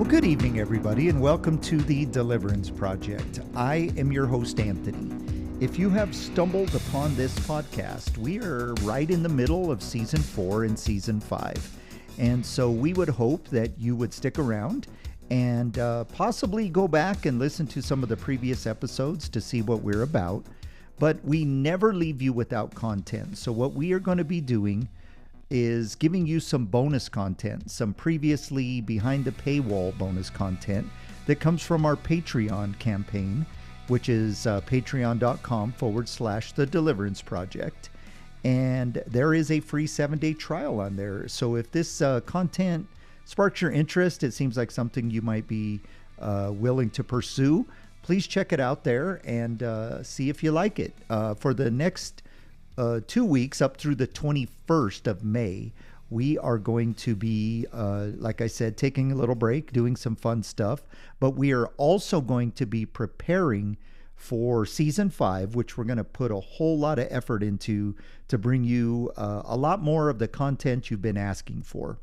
Well, good evening, everybody, and welcome to the Deliverance Project. I am your host, Anthony. If you have stumbled upon this podcast, we are right in the middle of Season 4 and Season 5. And so we would hope that you would stick around and possibly go back and listen to some of the previous episodes to see what we're about. But we never leave you without content. So what we are going to be doing is giving you some bonus content, some previously behind the paywall bonus content that comes from our Patreon campaign, which is patreon.com/The Deliverance Project. And there is a free 7-day trial on there. So if this content sparks your interest, it seems like something you might be willing to pursue, please check it out there and see if you like it. For the next 2 weeks up through the 21st of May, we are going to be, like I said, taking a little break, doing some fun stuff, but we are also going to be preparing for Season 5, which we're going to put a whole lot of effort into to bring you a lot more of the content you've been asking for.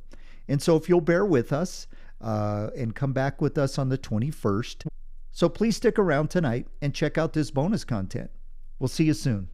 And so if you'll bear with us and come back with us on the 21st, so please stick around tonight and check out this bonus content. We'll see you soon.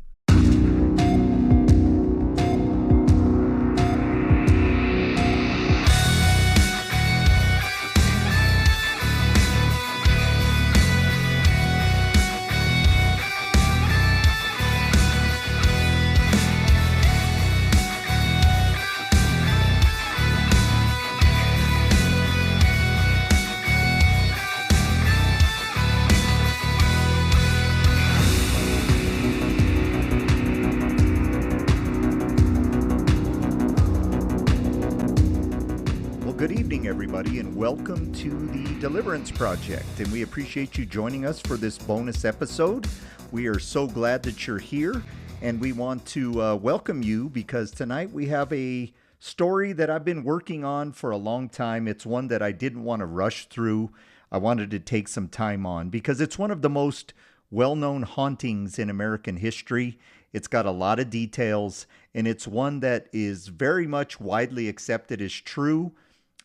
Everybody, and welcome to the Deliverance Project, and we appreciate you joining us for this bonus episode. We are so glad that you're here, and we want to welcome you because tonight we have a story that I've been working on for a long time. It's one that I didn't want to rush through. I wanted to take some time on because it's one of the most well-known hauntings in American history. It's got a lot of details, and it's one that is very much widely accepted as true,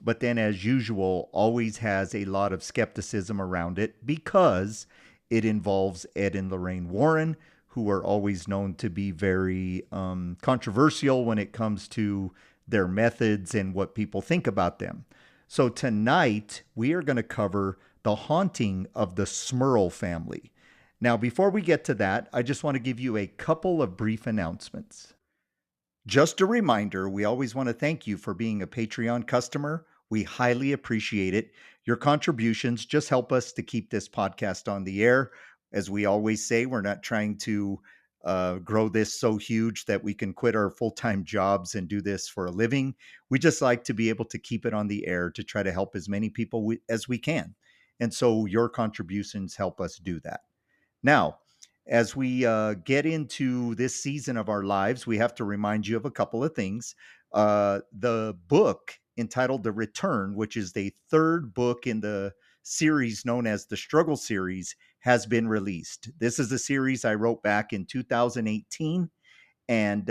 but then, as usual, always has a lot of skepticism around it because it involves Ed and Lorraine Warren, who are always known to be very controversial when it comes to their methods and what people think about them. So tonight, we are going to cover the haunting of the Smurl family. Now, before we get to that, I just want to give you a couple of brief announcements. Just a reminder, we always want to thank you for being a Patreon customer. We highly appreciate it. Your contributions just help us to keep this podcast on the air. As we always say, we're not trying to grow this so huge that we can quit our full-time jobs and do this for a living. We just like to be able to keep it on the air to try to help as many people as we can. And so your contributions help us do that. Now, as we get into this season of our lives, we have to remind you of a couple of things. The book entitled The Return, which is the third book in the series known as the Struggle series, has been released. This is a series I wrote back in 2018 and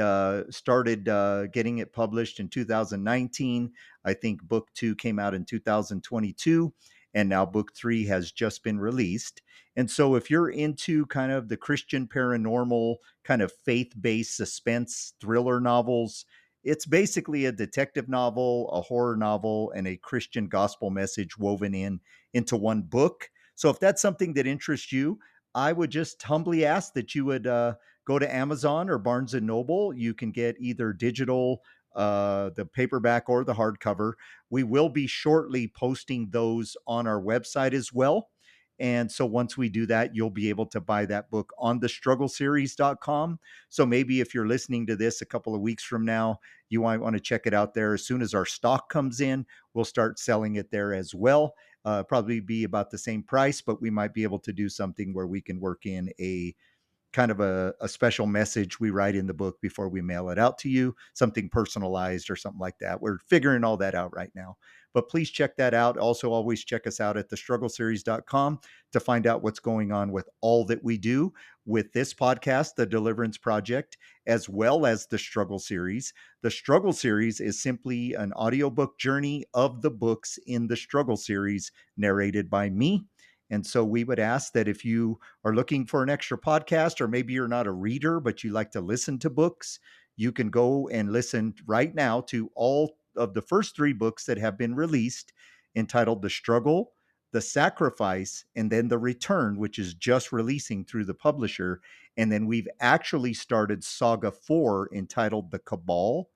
started getting it published in 2019. I think book 2 came out in 2022. And now book 3 has just been released. And so if you're into kind of the Christian paranormal, kind of faith-based suspense thriller novels, it's basically a detective novel, a horror novel, and a Christian gospel message woven into one book. So if that's something that interests you, I would just humbly ask that you would go to Amazon or Barnes & Noble. You can get either digital, the paperback, or the hardcover. We will be shortly posting those on our website as well. And so once we do that, you'll be able to buy that book on thestruggleseries.com. So maybe if you're listening to this a couple of weeks from now, you might want to check it out there. As soon as our stock comes in, we'll start selling it there as well. Probably be about the same price, but we might be able to do something where we can work in a kind of a special message we write in the book before we mail it out to you, something personalized or something like that. We're figuring all that out right now. But please check that out. Also, always check us out at thestruggleseries.com to find out what's going on with all that we do with this podcast, The Deliverance Project, as well as the Struggle Series. The Struggle Series is simply an audiobook journey of the books in the Struggle Series, narrated by me. And so we would ask that if you are looking for an extra podcast, or maybe you're not a reader, but you like to listen to books, you can go and listen right now to all of the first three books that have been released, entitled The Struggle, The Sacrifice, and then The Return, which is just releasing through the publisher. And then we've actually started Saga 4, entitled The Cabal.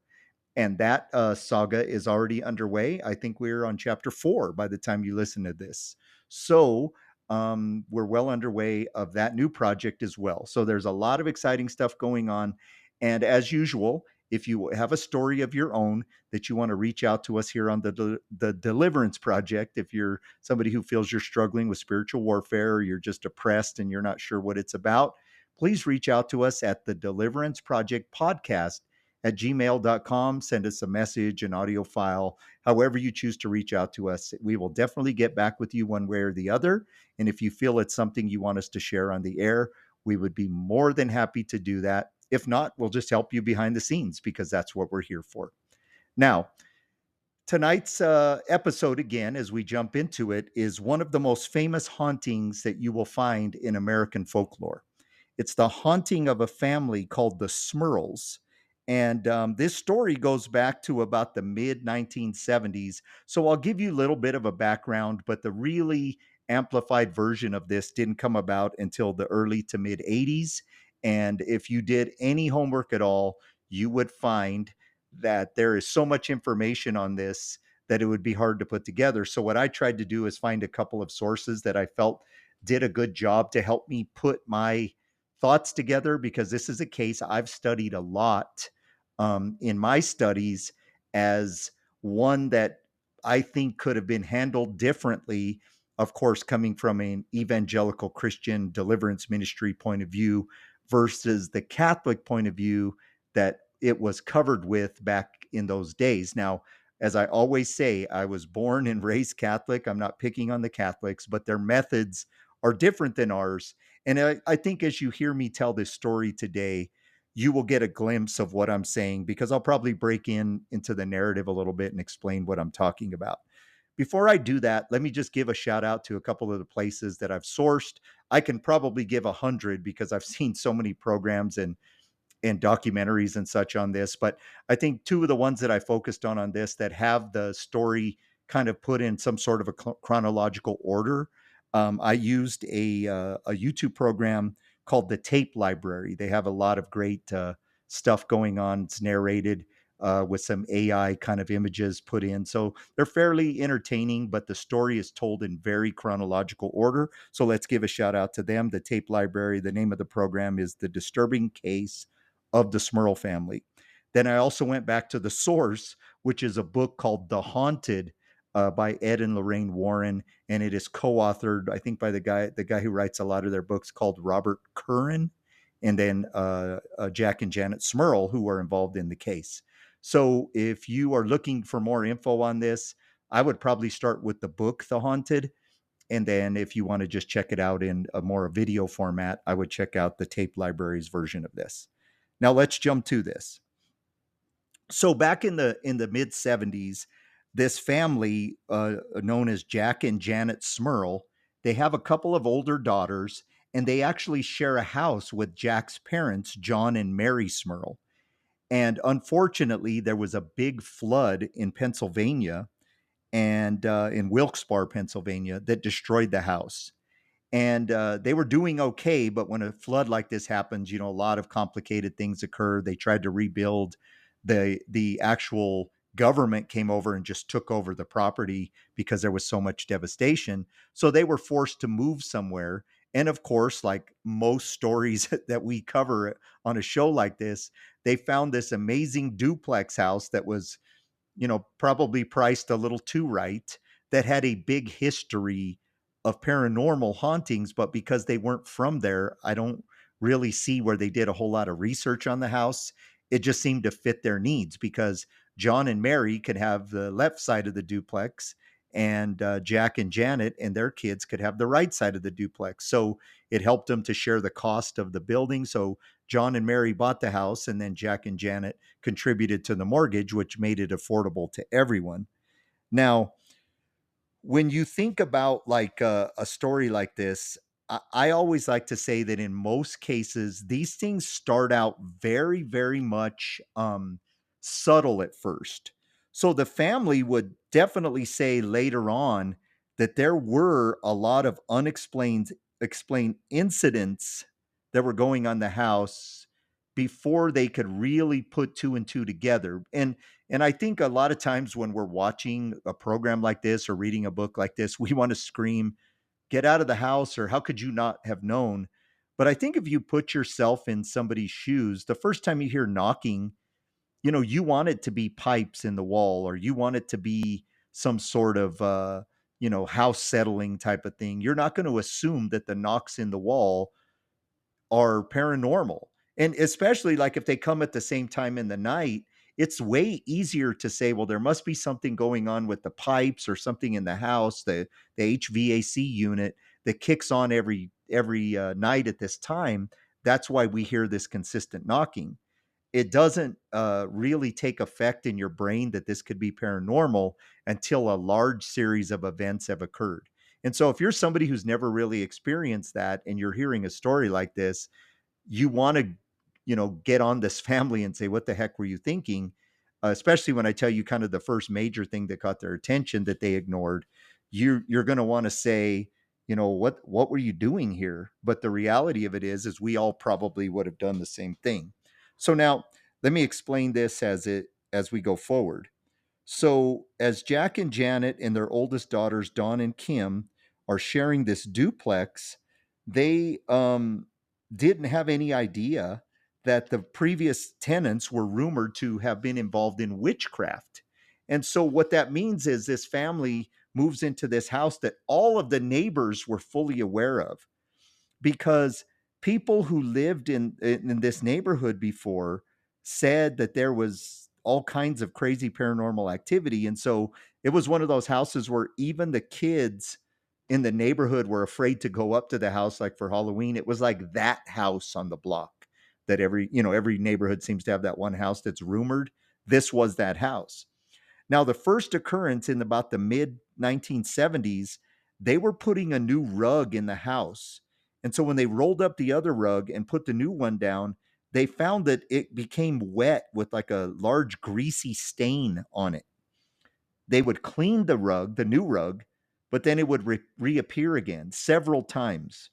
And that saga is already underway. I think we're on chapter 4 by the time you listen to this. So we're well underway of that new project as well. So there's a lot of exciting stuff going on. And as usual, if you have a story of your own that you want to reach out to us here on the Deliverance Project, if you're somebody who feels you're struggling with spiritual warfare, or you're just depressed and you're not sure what it's about, please reach out to us at the Deliverance Project Podcast at gmail.com. Send us a message, an audio file, however you choose to reach out to us. We will definitely get back with you one way or the other. And if you feel it's something you want us to share on the air, we would be more than happy to do that. If not, we'll just help you behind the scenes, because that's what we're here for. Now, tonight's episode, again, as we jump into it, is one of the most famous hauntings that you will find in American folklore. It's the haunting of a family called the Smurls. And this story goes back to about the mid 1970s. So I'll give you a little bit of a background, but the really amplified version of this didn't come about until the early to mid 80s. And if you did any homework at all, you would find that there is so much information on this that it would be hard to put together. So what I tried to do is find a couple of sources that I felt did a good job to help me put my thoughts together, because this is a case I've studied a lot in my studies, as one that I think could have been handled differently, of course, coming from an evangelical Christian deliverance ministry point of view versus the Catholic point of view that it was covered with back in those days. Now, as I always say, I was born and raised Catholic. I'm not picking on the Catholics, but their methods are different than ours. And I think as you hear me tell this story today, you will get a glimpse of what I'm saying, because I'll probably break into the narrative a little bit and explain what I'm talking about. Before I do that, let me just give a shout out to a couple of the places that I've sourced. I can probably give 100 because I've seen so many programs and documentaries and such on this. But I think two of the ones that I focused on this that have the story kind of put in some sort of a chronological order. I used a YouTube program called the Tape Library. They have a lot of great stuff going on. It's narrated with some AI kind of images put in. So they're fairly entertaining, but the story is told in very chronological order. So let's give a shout out to them, the Tape Library. The name of the program is The Disturbing Case of the Smurl Family. Then I also went back to the source, which is a book called The Haunted by Ed and Lorraine Warren, and it is co-authored, I think, by the guy who writes a lot of their books, called Robert Curran, and then Jack and Janet Smurl, who are involved in the case. So if you are looking for more info on this, I would probably start with the book The Haunted, and then if you want to just check it out in a more video format, I would check out the Tape Library's version of this. Now let's jump to this. So back in the mid 70s, this family known as Jack and Janet Smurl, they have a couple of older daughters, and they actually share a house with Jack's parents, John and Mary Smurl. And unfortunately, there was a big flood in Pennsylvania and in Wilkes-Barre, Pennsylvania, that destroyed the house. And they were doing okay, but when a flood like this happens, a lot of complicated things occur. They tried to rebuild. The actual government came over and just took over the property because there was so much devastation. So they were forced to move somewhere. And of course, like most stories that we cover on a show like this, they found this amazing duplex house that was, probably priced a little too right, that had a big history of paranormal hauntings. But because they weren't from there, I don't really see where they did a whole lot of research on the house. It just seemed to fit their needs because John and Mary could have the left side of the duplex, and Jack and Janet and their kids could have the right side of the duplex. So it helped them to share the cost of the building. So John and Mary bought the house, and then Jack and Janet contributed to the mortgage, which made it affordable to everyone. Now, when you think about like a story like this, I always like to say that in most cases, these things start out very, very much subtle at first. So the family would definitely say later on that there were a lot of unexplained explained incidents that were going on in the house before they could really put two and two together. And I think a lot of times when we're watching a program like this or reading a book like this, we want to scream, get out of the house, or how could you not have known? But I think if you put yourself in somebody's shoes, the first time you hear knocking, you want it to be pipes in the wall, or you want it to be some sort of, house settling type of thing. You're not going to assume that the knocks in the wall are paranormal. And especially like if they come at the same time in the night, it's way easier to say, well, there must be something going on with the pipes or something in the house, the HVAC unit that kicks on every night at this time. That's why we hear this consistent knocking. It doesn't really take effect in your brain that this could be paranormal until a large series of events have occurred. And so if you're somebody who's never really experienced that and you're hearing a story like this, you want to, get on this family and say, what the heck were you thinking? Especially when I tell you kind of the first major thing that caught their attention that they ignored. You're going to want to say, what were you doing here? But the reality of it is we all probably would have done the same thing. So now let me explain this as we go forward. So, as Jack and Janet and their oldest daughters, Dawn and Kim, are sharing this duplex, they didn't have any idea that the previous tenants were rumored to have been involved in witchcraft. And so, what that means is this family moves into this house that all of the neighbors were fully aware of, because people who lived in this neighborhood before said that there was all kinds of crazy paranormal activity. And so it was one of those houses where even the kids in the neighborhood were afraid to go up to the house, like for Halloween. It was like that house on the block that every neighborhood seems to have that one house that's rumored. This was that house. Now, the first occurrence in about the mid 1970s, they were putting a new rug in the house. And so when they rolled up the other rug and put the new one down, they found that it became wet with like a large greasy stain on it. They would clean the rug, the new rug, but then it would reappear again several times.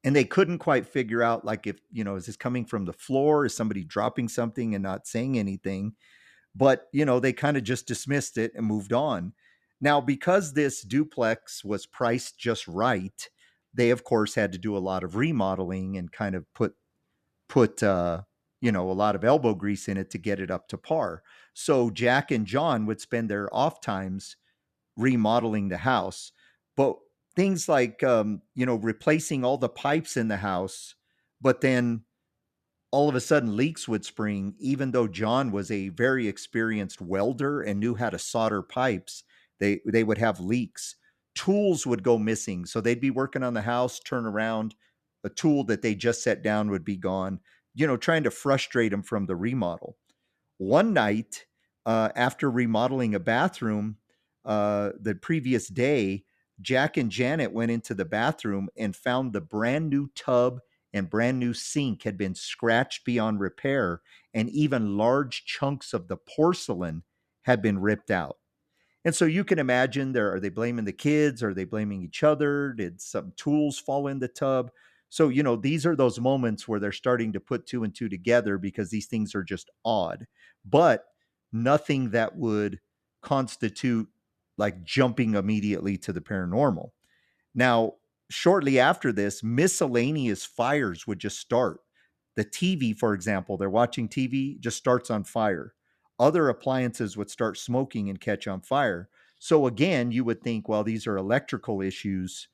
And they couldn't quite figure out, like, if, is this coming from the floor? Is somebody dropping something and not saying anything? But, they kind of just dismissed it and moved on. Now, because this duplex was priced just right, they of course had to do a lot of remodeling and kind of put a lot of elbow grease in it to get it up to par. So Jack and John would spend their off times remodeling the house. But things like replacing all the pipes in the house, but then all of a sudden leaks would spring, even though John was a very experienced welder and knew how to solder pipes. They would have leaks. Tools would go missing. So they'd be working on the house, turn around, a tool that they just set down would be gone, trying to frustrate them from the remodel. One night, after remodeling a bathroom the previous day, Jack and Janet went into the bathroom and found the brand new tub and brand new sink had been scratched beyond repair, and even large chunks of the porcelain had been ripped out. And so you can imagine, are they blaming the kids? Are they blaming each other? Did some tools fall in the tub? So, these are those moments where they're starting to put two and two together because these things are just odd, but nothing that would constitute like jumping immediately to the paranormal. Now, shortly after this, miscellaneous fires would just start. The TV, for example, they're watching TV, just starts on fire. Other appliances would start smoking and catch on fire. So again, you would think, well, these are electrical issues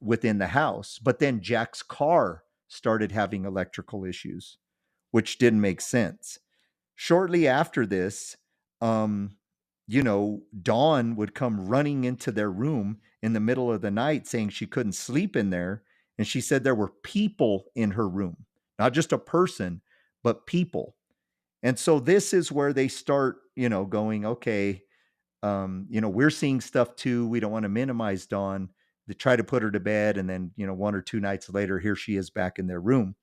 within the house. But then Jack's car started having electrical issues, which didn't make sense. Shortly after this, um, Dawn would come running into their room in the middle of the night saying she couldn't sleep in there. And she said there were people in her room, not just a person, but people. And so this is where they start, going, okay, we're seeing stuff too. We don't want to minimize Dawn. They try to put her to bed. And then, 1 or 2 nights later, here she is back in their room.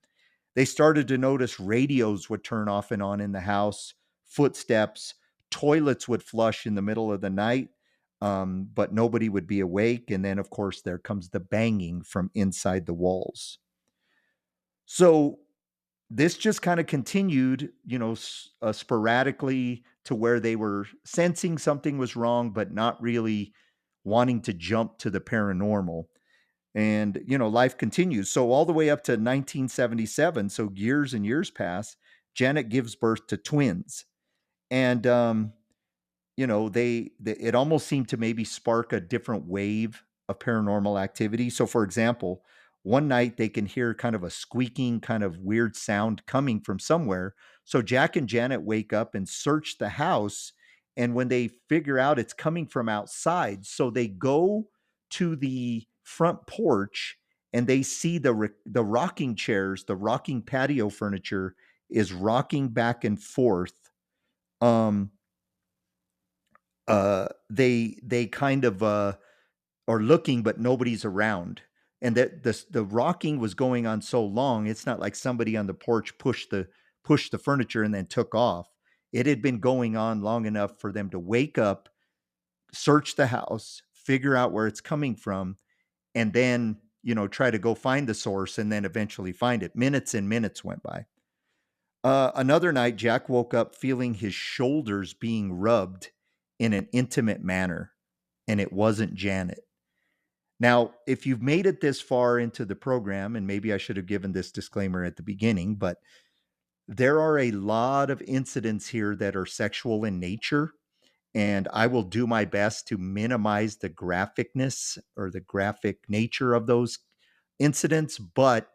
They started to notice radios would turn off and on in the house, footsteps, toilets would flush in the middle of the night, but nobody would be awake. And then, of course, there comes the banging from inside the walls. So this just kind of continued, sporadically to where they were sensing something was wrong, but not really wanting to jump to the paranormal. And, life continues. So all the way up to 1977, so years and years pass, Janet gives birth to twins. And, it almost seemed to maybe spark a different wave of paranormal activity. So, for example, one night they can hear kind of a squeaking, kind of weird sound coming from somewhere. So Jack and Janet wake up and search the house. And when they figure out it's coming from outside, so they go to the front porch and they see the rocking chairs, the rocking patio furniture is rocking back and forth. Um, they kind of are looking, but nobody's around. And that the rocking was going on so long, it's not like somebody on the porch pushed the furniture and then took off. It had been going on long enough for them to wake up, search the house, figure out where it's coming from, and then, try to go find the source and then eventually find it. Minutes and minutes went by. Another night, Jack woke up feeling his shoulders being rubbed in an intimate manner, and it wasn't Janet. Now, if you've made it this far into the program, and maybe I should have given this disclaimer at the beginning, but there are a lot of incidents here that are sexual in nature, and I will do my best to minimize the graphicness or the graphic nature of those incidents. But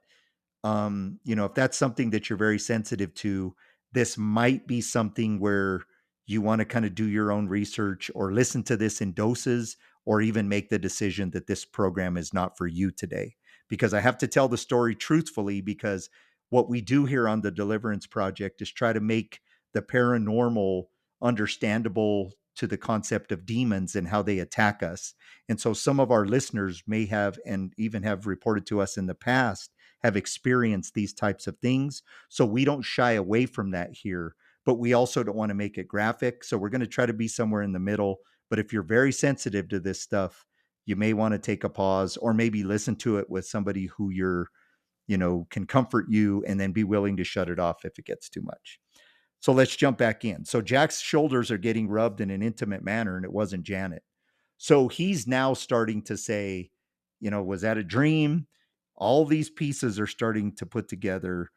if that's something that you're very sensitive to, this might be something where you want to kind of do your own research or listen to this in doses, or even make the decision that this program is not for you today. Because I have to tell the story truthfully, because what we do here on the Deliverance Project is try to make the paranormal understandable to the concept of demons and how they attack us. And so some of our listeners may have, and even have reported to us in the past, have experienced these types of things. So we don't shy away from that here, but we also don't want to make it graphic. So we're going to try to be somewhere in the middle. But if you're very sensitive to this stuff, you may want to take a pause, or maybe listen to it with somebody who can comfort you, and then be willing to shut it off if it gets too much. So let's jump back in. So Jack's shoulders are getting rubbed in an intimate manner, and it wasn't Janet. So he's now starting to say, was that a dream? All these pieces are starting to put together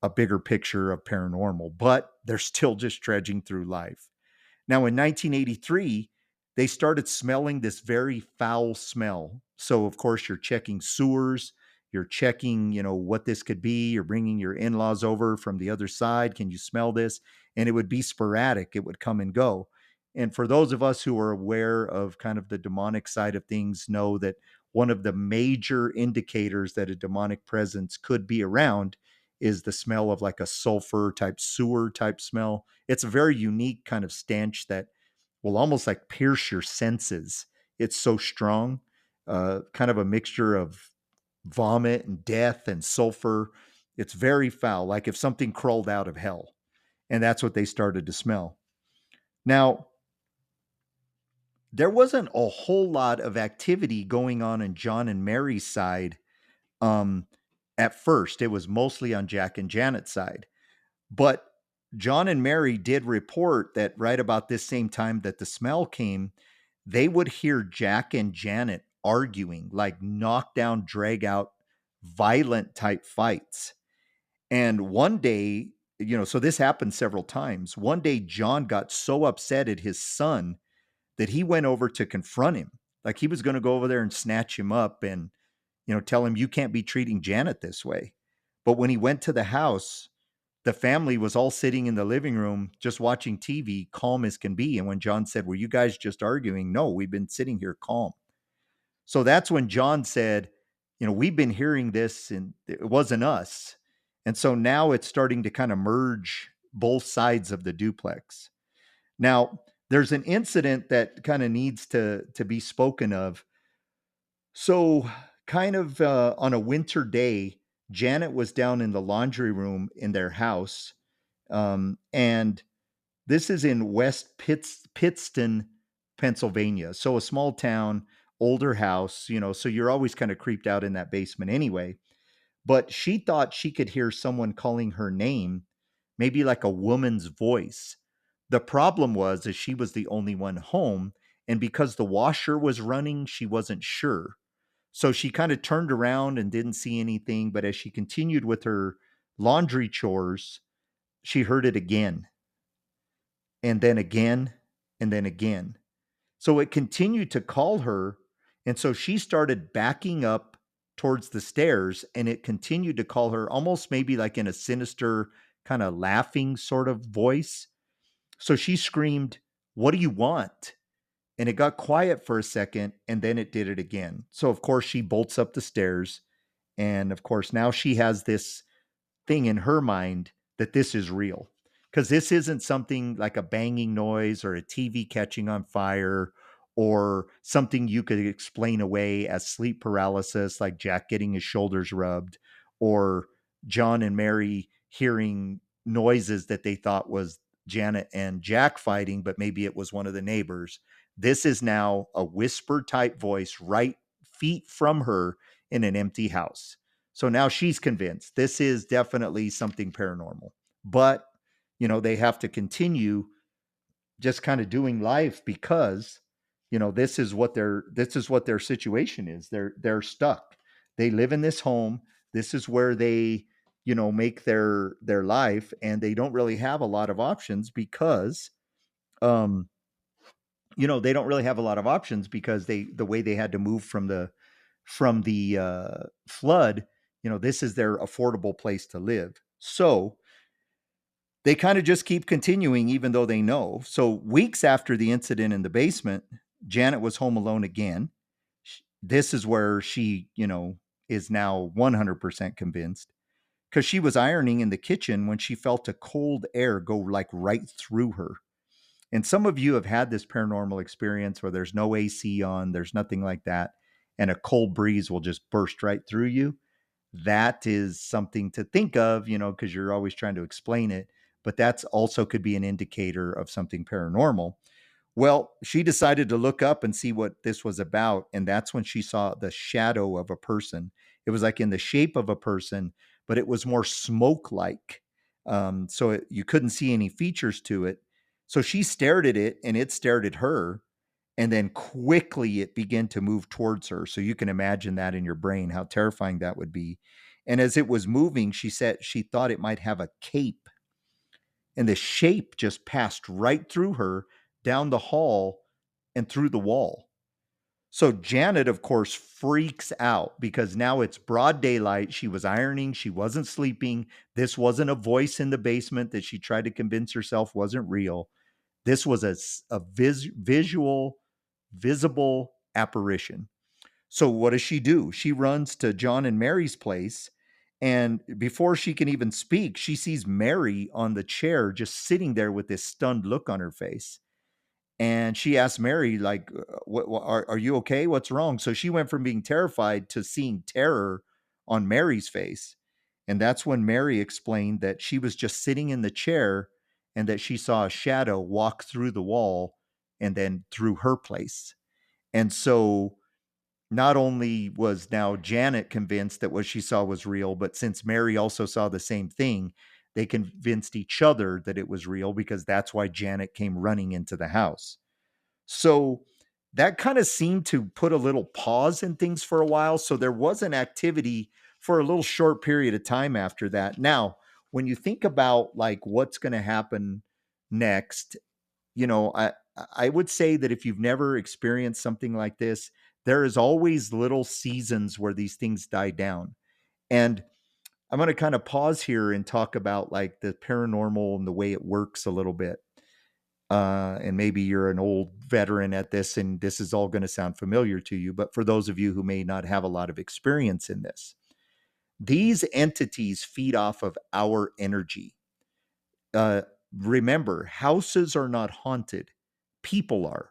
a bigger picture of paranormal, but they're still just trudging through life. Now, in 1983, they started smelling this very foul smell. So, of course, you're checking sewers, you're checking, what this could be. You're bringing your in-laws over from the other side. Can you smell this? And it would be sporadic. It would come and go. And for those of us who are aware of kind of the demonic side of things, know that one of the major indicators that a demonic presence could be around is the smell of like a sulfur type, sewer type smell. It's a very unique kind of stench that will almost like pierce your senses. It's so strong, kind of a mixture of vomit and death and sulfur. It's very foul, like if something crawled out of hell. And that's what they started to smell. Now, there wasn't a whole lot of activity going on in John and Mary's side. At first, it was mostly on Jack and Janet's side. But John and Mary did report that right about this same time that the smell came, they would hear Jack and Janet arguing, like knockdown, drag out, violent type fights. And one day, so this happened several times. One day, John got so upset at his son that he went over to confront him. Like he was going to go over there and snatch him up and, tell him, you can't be treating Janet this way. But when he went to the house, the family was all sitting in the living room just watching TV, calm as can be. And when John said, "Were you guys just arguing?" "No, we've been sitting here calm." So that's when John said, "We've been hearing this and it wasn't us." And so now it's starting to kind of merge both sides of the duplex. Now, there's an incident that kind of needs to be spoken of. So, kind of on a winter day, Janet was down in the laundry room in their house. And this is in Pittston, Pennsylvania. So, a small town, older house, so you're always kind of creeped out in that basement anyway. But she thought she could hear someone calling her name, maybe like a woman's voice. The problem was is she was the only one home, and because the washer was running, she wasn't sure. So she kind of turned around and didn't see anything, but as she continued with her laundry chores, she heard it again and then again and then again. So it continued to call her. And so she started backing up towards the stairs and it continued to call her almost maybe like in a sinister, kind of laughing sort of voice. So she screamed, "What do you want?" And it got quiet for a second and then it did it again. So, of course, she bolts up the stairs. And of course, now she has this thing in her mind that this is real because this isn't something like a banging noise or a TV catching on fire or something you could explain away as sleep paralysis, like Jack getting his shoulders rubbed or John and Mary hearing noises that they thought was Janet and Jack fighting, but maybe it was one of the neighbors. This is now a whisper type voice right feet from her in an empty house. So now she's convinced this is definitely something paranormal. But, they have to continue just kind of doing life because, this is what their situation is. They're stuck. They live in this home. This is where they, make their life and they don't really have a lot of options because um they don't really have a lot of options because the way they had to move from the flood, this is their affordable place to live. So they kind of just keep continuing, even though they know. So weeks after the incident in the basement, Janet was home alone again. This is where she, is now 100% convinced because she was ironing in the kitchen when she felt a cold air go like right through her. And some of you have had this paranormal experience where there's no AC on, there's nothing like that, and a cold breeze will just burst right through you. That is something to think of, because you're always trying to explain it. But that's also could be an indicator of something paranormal. Well, she decided to look up and see what this was about. And that's when she saw the shadow of a person. It was like in the shape of a person, but it was more smoke like. You couldn't see any features to it. So she stared at it and it stared at her. And then quickly it began to move towards her. So you can imagine that in your brain, how terrifying that would be. And as it was moving, she said she thought it might have a cape and the shape just passed right through her down the hall and through the wall. So Janet, of course, freaks out because now it's broad daylight. She was ironing. She wasn't sleeping. This wasn't a voice in the basement that she tried to convince herself wasn't real. This was a visual, visible apparition. So what does she do? She runs to John and Mary's place. And before she can even speak, she sees Mary on the chair just sitting there with this stunned look on her face. And she asks Mary, like, what are you okay? What's wrong? So she went from being terrified to seeing terror on Mary's face. And that's when Mary explained that she was just sitting in the chair and that she saw a shadow walk through the wall and then through her place. And so not only was now Janet convinced that what she saw was real, but since Mary also saw the same thing, they convinced each other that it was real because that's why Janet came running into the house. So that kind of seemed to put a little pause in things for a while. So there was an activity for a little short period of time after that. Now, when you think about like what's going to happen next, I would say that if you've never experienced something like this, there is always little seasons where these things die down. And I'm going to kind of pause here and talk about like the paranormal and the way it works a little bit. And maybe you're an old veteran at this and this is all going to sound familiar to you. But for those of you who may not have a lot of experience in this, these entities feed off of our energy. Uh, Remember, houses are not haunted, people are.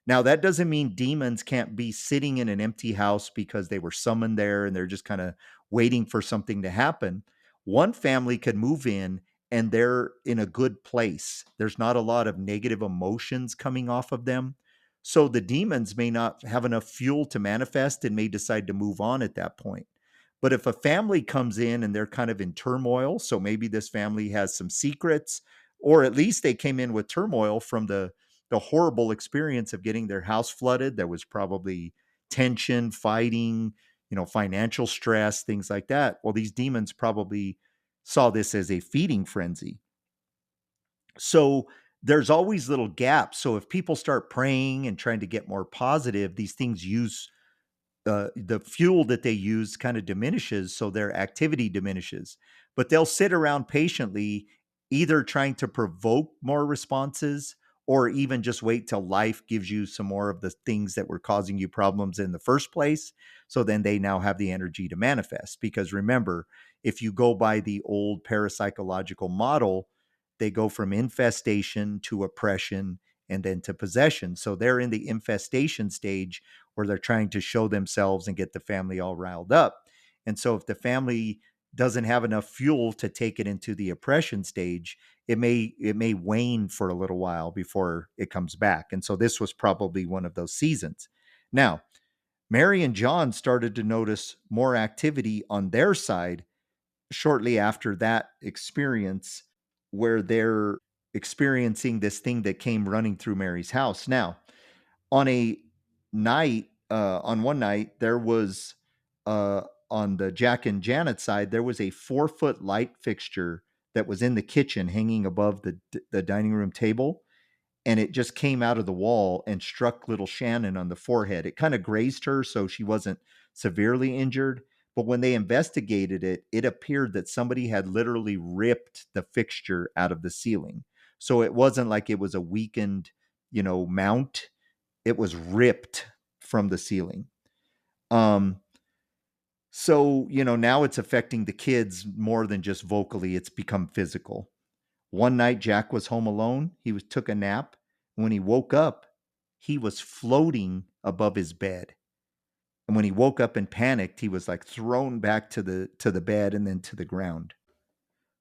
Now, that doesn't mean demons can't be sitting in an empty house because they were summoned there and they're just kind of waiting for something to happen. One family could move in and they're in a good place. There's not a lot of negative emotions coming off of them. So the demons may not have enough fuel to manifest and may decide to move on at that point. But if a family comes in and they're kind of in turmoil, so maybe this family has some secrets, or at least they came in with turmoil from the horrible experience of getting their house flooded. There was probably tension, fighting, financial stress, things like that. Well, these demons probably saw this as a feeding frenzy. So there's always little gaps. So if people start praying and trying to get more positive, these things use the fuel that they use kind of diminishes, so their activity diminishes. But they'll sit around patiently, either trying to provoke more responses or even just wait till life gives you some more of the things that were causing you problems in the first place. So then they now have the energy to manifest. Because remember, if you go by the old parapsychological model, they go from infestation to oppression and then to possession. So they're in the infestation stage where they're trying to show themselves and get the family all riled up. And so if the family doesn't have enough fuel to take it into the oppression stage, it may wane for a little while before it comes back. And so this was probably one of those seasons. Now, Mary and John started to notice more activity on their side shortly after that experience where they're experiencing this thing that came running through Mary's house. Now, on a on one night, there was uh, on the Jack and Janet side, there was a 4-foot light fixture that was in the kitchen, hanging above the dining room table, and it just came out of the wall and struck little Shannon on the forehead. It kind of grazed her, so she wasn't severely injured. But when they investigated it, it appeared that somebody had literally ripped the fixture out of the ceiling. So it wasn't like it was a weakened, mount. It was ripped from the ceiling. Um, so, now it's affecting the kids more than just vocally, it's become physical. One night, Jack was home alone. Took a nap. When he woke up, he was floating above his bed. And when he woke up and panicked, he was like thrown back to the bed and then to the ground.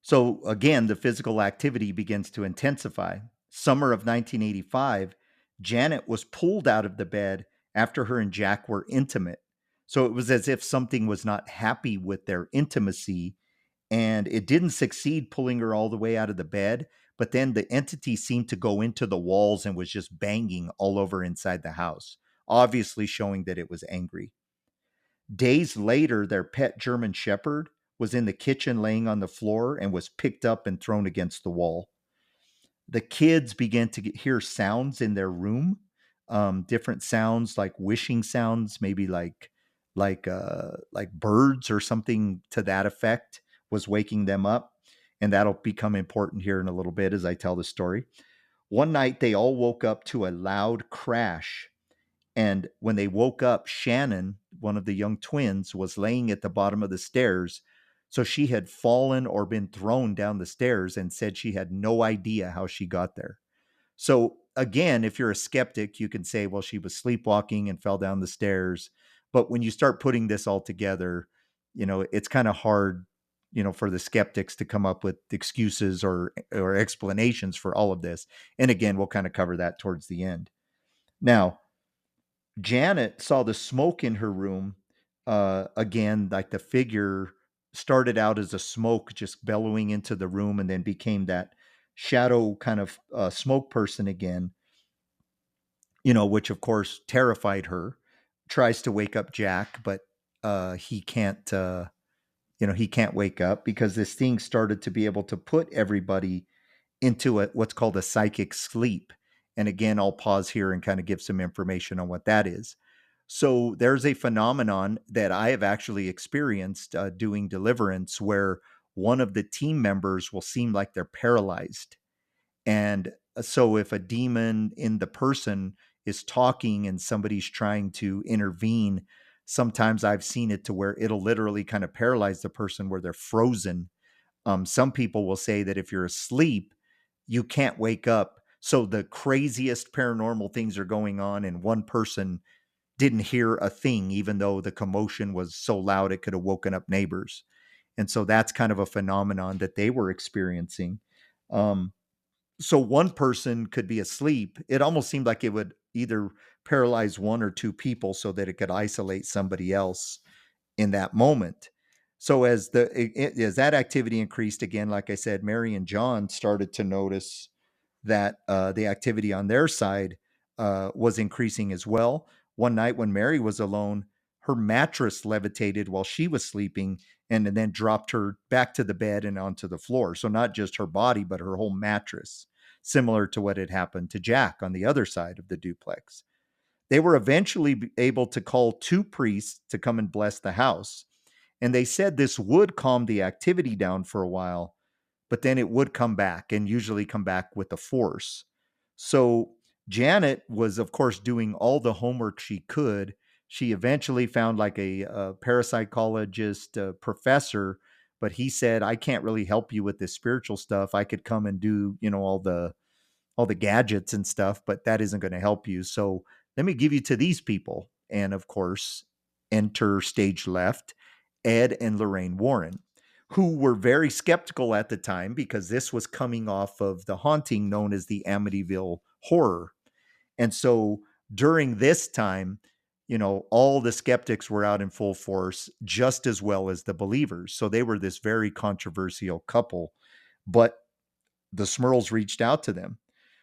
So again, the physical activity begins to intensify. Summer of 1985, Janet was pulled out of the bed after her and Jack were intimate. So it was as if something was not happy with their intimacy, and it didn't succeed pulling her all the way out of the bed. But then the entity seemed to go into the walls and was just banging all over inside the house, obviously showing that it was angry. Days later, their pet German Shepherd was in the kitchen laying on the floor and was picked up and thrown against the wall. The kids began to hear sounds in their room, different sounds like wishing sounds, maybe like birds or something to that effect was waking them up. And that'll become important here in a little bit as I tell the story. One night, they all woke up to a loud crash. And when they woke up, Shannon, one of the young twins, was laying at the bottom of the stairs. So she had fallen or been thrown down the stairs and said she had no idea how she got there. So again, if you're a skeptic, you can say, well, she was sleepwalking and fell down the stairs. But when you start putting this all together, it's kind of hard, for the skeptics to come up with excuses or explanations for all of this. And again, we'll kind of cover that towards the end. Now, Janet saw the smoke in her room. Again, like the figure started out as a smoke just bellowing into the room and then became that shadow kind of smoke person again, which of course terrified her. Tries to wake up Jack, but he can't, he can't wake up because this thing started to be able to put everybody into what's called a psychic sleep. And again, I'll pause here and kind of give some information on what that is. So there's a phenomenon that I have actually experienced doing Deliverance where one of the team members will seem like they're paralyzed. And so if a demon in the person is talking and somebody's trying to intervene, sometimes I've seen it to where it'll literally kind of paralyze the person where they're frozen. Some people will say that if you're asleep, you can't wake up. So the craziest paranormal things are going on, and one person didn't hear a thing, even though the commotion was so loud it could have woken up neighbors. And so that's kind of a phenomenon that they were experiencing. Um, so one person could be asleep. It almost seemed like it would either paralyze one or two people so that it could isolate somebody else in that moment. So as that activity increased again, like I said, Mary and John started to notice that the activity on their side was increasing as well. One night when Mary was alone, her mattress levitated while she was sleeping and then dropped her back to the bed and onto the floor. So not just her body, but her whole mattress, similar to what had happened to Jack on the other side of the duplex. They were eventually able to call two priests to come and bless the house. And they said this would calm the activity down for a while, but then it would come back and usually come back with a force. So Janet was, of course, doing all the homework she could. She eventually found like a parapsychologist professor, but he said, I can't really help you with this spiritual stuff. I could come and do, all the gadgets and stuff, but that isn't going to help you. So let me give you to these people. And of course, enter stage left, Ed and Lorraine Warren, who were very skeptical at the time because this was coming off of the haunting known as the Amityville Horror. And so during this time, all the skeptics were out in full force, just as well as the believers. So they were this very controversial couple, but the Smurls reached out to them.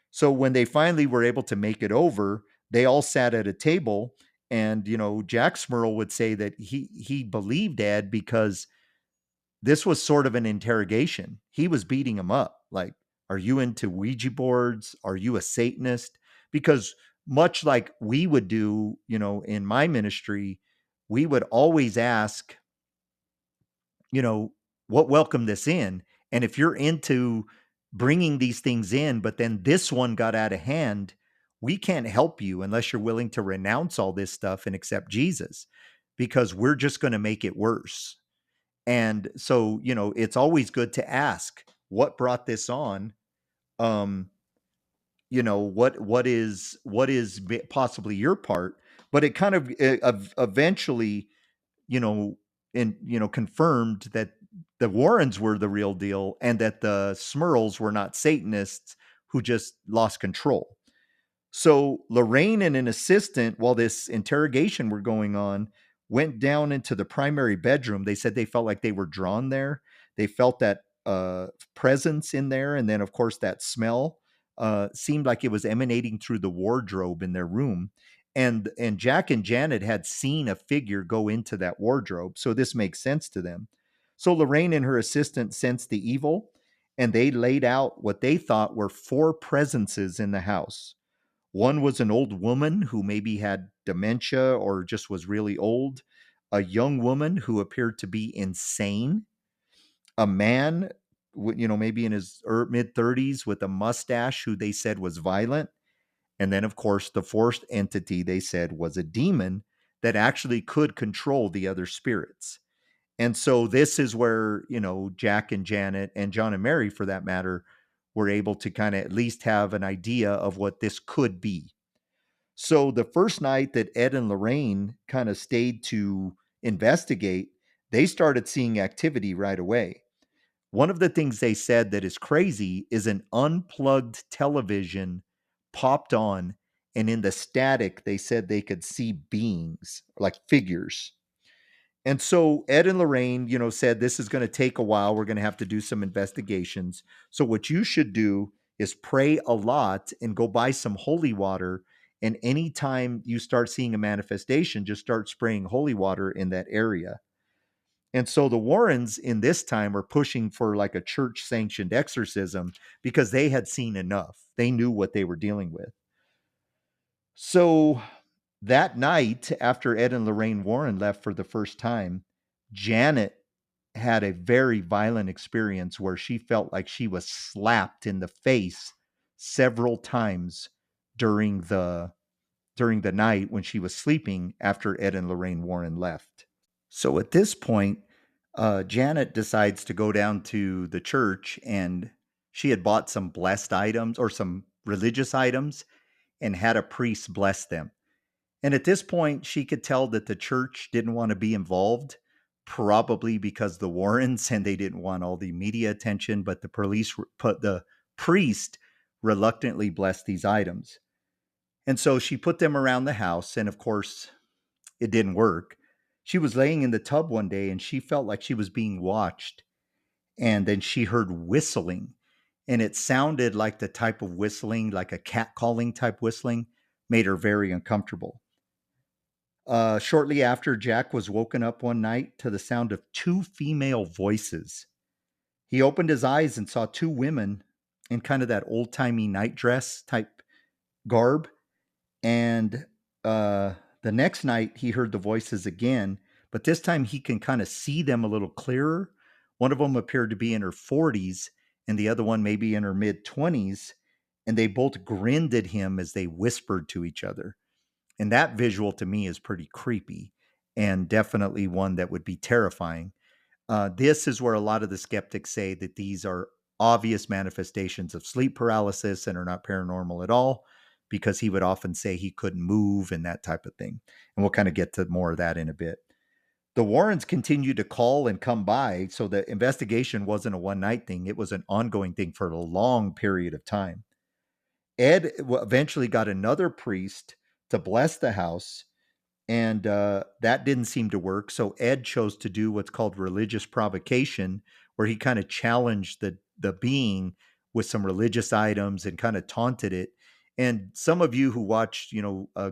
So when they finally were able to make it over, they all sat at a table. And, Jack Smurl would say that he believed Ed because this was sort of an interrogation. He was beating him up. Like, are you into Ouija boards? Are you a Satanist? Because much like we would do, in my ministry, we would always ask, you know, what welcome this in. And if you're into bringing these things in, but then this one got out of hand, we can't help you unless you're willing to renounce all this stuff and accept Jesus, because we're just going to make it worse. And so, it's always good to ask what brought this on. Um, what is possibly your part, but it kind of eventually, you know, confirmed that the Warrens were the real deal and that the Smurls were not Satanists who just lost control. So Lorraine and an assistant, while this interrogation were going on, went down into the primary bedroom. They said they felt like they were drawn there. They felt that presence in there. And then, of course, that smell seemed like it was emanating through the wardrobe in their room. And Jack and Janet had seen a figure go into that wardrobe. So this makes sense to them. So Lorraine and her assistant sensed the evil, and they laid out what they thought were four presences in the house. One was an old woman who maybe had dementia or just was really old, a young woman who appeared to be insane, a man, maybe in his mid 30s with a mustache who they said was violent. And then, of course, the fourth entity they said was a demon that actually could control the other spirits. And so this is where, Jack and Janet and John and Mary, for that matter, were able to kind of at least have an idea of what this could be. So the first night that Ed and Lorraine kind of stayed to investigate, they started seeing activity right away. One of the things they said that is crazy is an unplugged television popped on, and in the static, they said they could see beings, like figures. And so Ed and Lorraine, said this is going to take a while. We're going to have to do some investigations. So what you should do is pray a lot and go buy some holy water. And anytime you start seeing a manifestation, just start spraying holy water in that area. And so the Warrens in this time were pushing for like a church sanctioned exorcism because they had seen enough. They knew what they were dealing with. So That night, after Ed and Lorraine Warren left for the first time, Janet had a very violent experience where she felt like she was slapped in the face several times during the during the night when she was sleeping after Ed and Lorraine Warren left. So at this point, Janet decides to go down to the church, and she had bought some blessed items or some religious items and had a priest bless them. And at this point, she could tell that the church didn't want to be involved, probably because the Warrens and they didn't want all the media attention. But the priest reluctantly blessed these items. And so she put them around the house. And of course, it didn't work. She was laying in the tub one day and she felt like she was being watched. And then she heard whistling. And it sounded like the type of whistling, like a cat calling type whistling, made her very uncomfortable. Shortly after, Jack was woken up one night to the sound of two female voices. He opened his eyes and saw two women in kind of that old timey night dress type garb. And the next night, he heard the voices again, but this time he can kind of see them a little clearer. One of them appeared to be in her 40s, and the other one maybe in her mid 20s. And they both grinned at him as they whispered to each other. And that visual to me is pretty creepy and definitely one that would be terrifying. This is where a lot of the skeptics say that these are obvious manifestations of sleep paralysis and are not paranormal at all, because he would often say he couldn't move and that type of thing. And we'll kind of get to more of that in a bit. The Warrens continued to call and come by, so the investigation wasn't a one night thing, it was an ongoing thing for a long period of time. Ed eventually got another priest to bless the house, and that didn't seem to work. So Ed chose to do what's called religious provocation, where he kind of challenged the being with some religious items and kind of taunted it. And some of you who watch,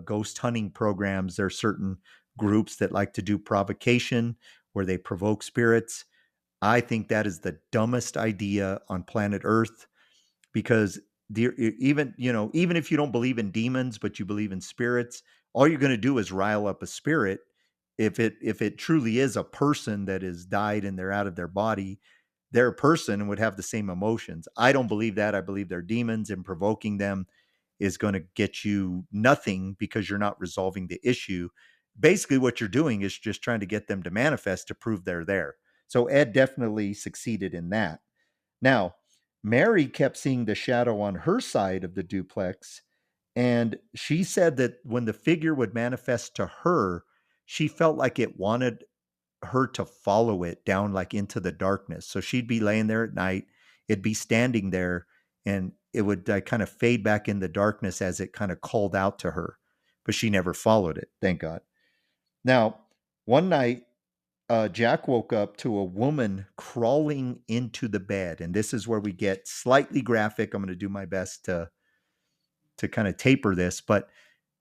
ghost hunting programs, there are certain groups that like to do provocation where they provoke spirits. I think that is the dumbest idea on planet Earth, because even if you don't believe in demons but you believe in spirits, all you're going to do is rile up a spirit. If it truly is a person that has died and they're out of their body, they're a person and would have the same emotions. I don't believe that. I believe they're demons, and provoking them is going to get you nothing because you're not resolving the issue. Basically what you're doing is just trying to get them to manifest to prove they're there. So Ed definitely succeeded in that. Now, Mary kept seeing the shadow on her side of the duplex, and she said that when the figure would manifest to her, she felt like it wanted her to follow it down like into the darkness. So she'd be laying there at night, it'd be standing there, and it would kind of fade back in the darkness as it kind of called out to her. But she never followed it, thank God. Now, one night, Jack woke up to a woman crawling into the bed, and this is where we get slightly graphic. I'm going to do my best to kind of taper this, but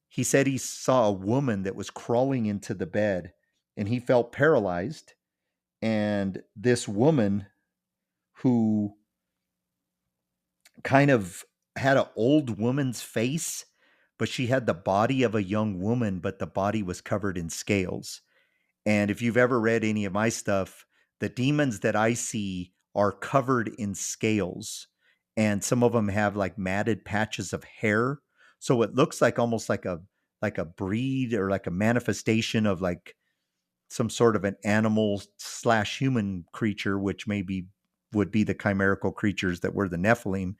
he said he saw a woman that was crawling into the bed, and he felt paralyzed. And this woman, who kind of had an old woman's face, but she had the body of a young woman, but the body was covered in scales. And if you've ever read any of my stuff, the demons that I see are covered in scales. And some of them have like matted patches of hair. So it looks like almost like a breed or like a manifestation of like some sort of an animal slash human creature, which maybe would be the chimerical creatures that were the Nephilim,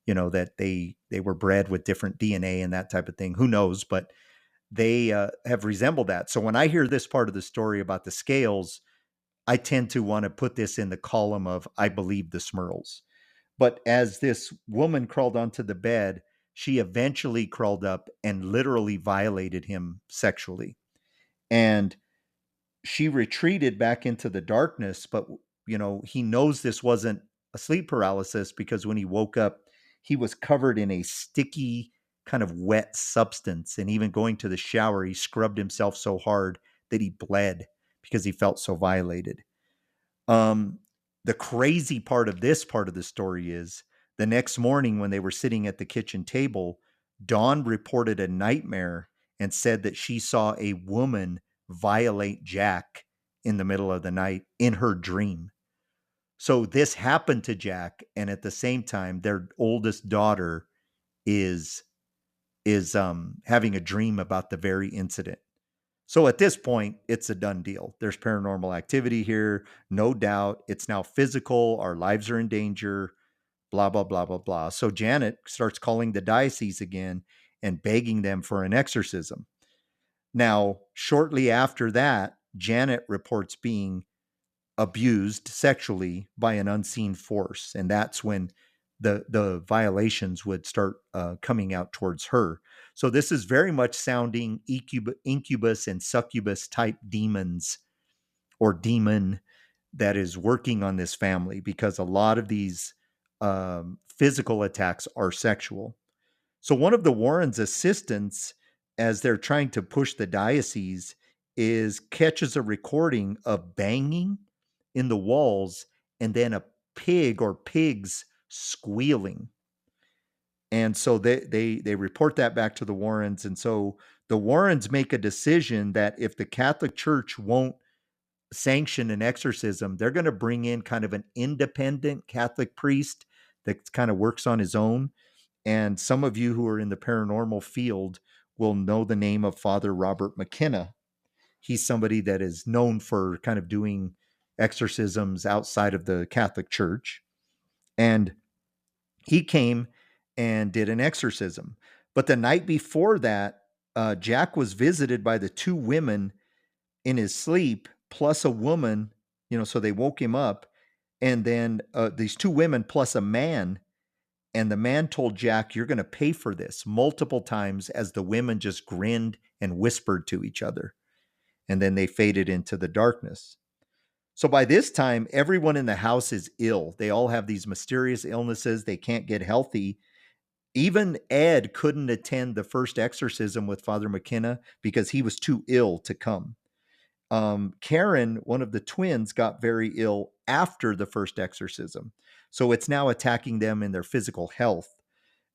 that they were bred with different DNA and that type of thing. Who knows? But they have resembled that. So when I hear this part of the story about the scales, I tend to want to put this in the column of I believe the Smurls. But as this woman crawled onto the bed, she eventually crawled up and literally violated him sexually. And she retreated back into the darkness, but he knows this wasn't a sleep paralysis, because when he woke up, he was covered in a sticky kind of wet substance, and even going to the shower, he scrubbed himself so hard that he bled because he felt so violated. um the crazy part of this part of the story is the next morning when they were sitting at the kitchen table, Dawn reported a nightmare, and said that she saw a woman violate Jack in the middle of the night in her dream. So this happened to Jack, and at the same time, their oldest daughter is having a dream about the very incident. So at this point, it's a done deal. There's paranormal activity here, no doubt. It's now physical. Our lives are in danger. Blah blah blah blah blah. So Janet starts calling the diocese again and begging them for an exorcism. Now, shortly after that, Janet reports being abused sexually by an unseen force, and that's when the violations would start coming out towards her. So this is very much sounding incubus and succubus type demons or demon that is working on this family, because a lot of these physical attacks are sexual. So one of the Warrens' assistants, as they're trying to push the diocese, is catches a recording of banging in the walls and then a pig or pigs squealing. And so they report that back to the Warrens. And so the Warrens make a decision that if the Catholic Church won't sanction an exorcism, they're going to bring in kind of an independent Catholic priest that kind of works on his own. And some of you who are in the paranormal field will know the name of Father Robert McKenna. He's somebody that is known for kind of doing exorcisms outside of the Catholic Church. And he came and did an exorcism. But the night before that, Jack was visited by the two women in his sleep, plus a woman, so they woke him up. And then these two women plus a man. And the man told Jack, "You're going to pay for this," multiple times, as the women just grinned and whispered to each other. And then they faded into the darkness. So by this time, everyone in the house is ill. They all have these mysterious illnesses. They can't get healthy. Even Ed couldn't attend the first exorcism with Father McKenna because he was too ill to come. Karen, one of the twins, got very ill after the first exorcism. So it's now attacking them in their physical health.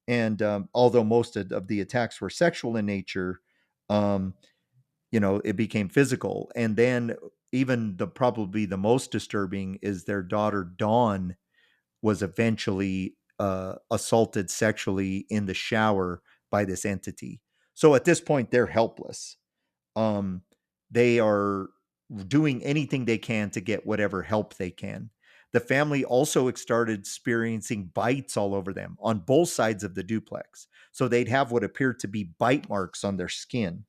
And although most of the attacks were sexual in nature, it became physical. And then even probably the most disturbing is their daughter Dawn was eventually assaulted sexually in the shower by this entity. So at this point, they're helpless. They are doing anything they can to get whatever help they can. The family also started experiencing bites all over them on both sides of the duplex. So they'd have what appeared to be bite marks on their skin.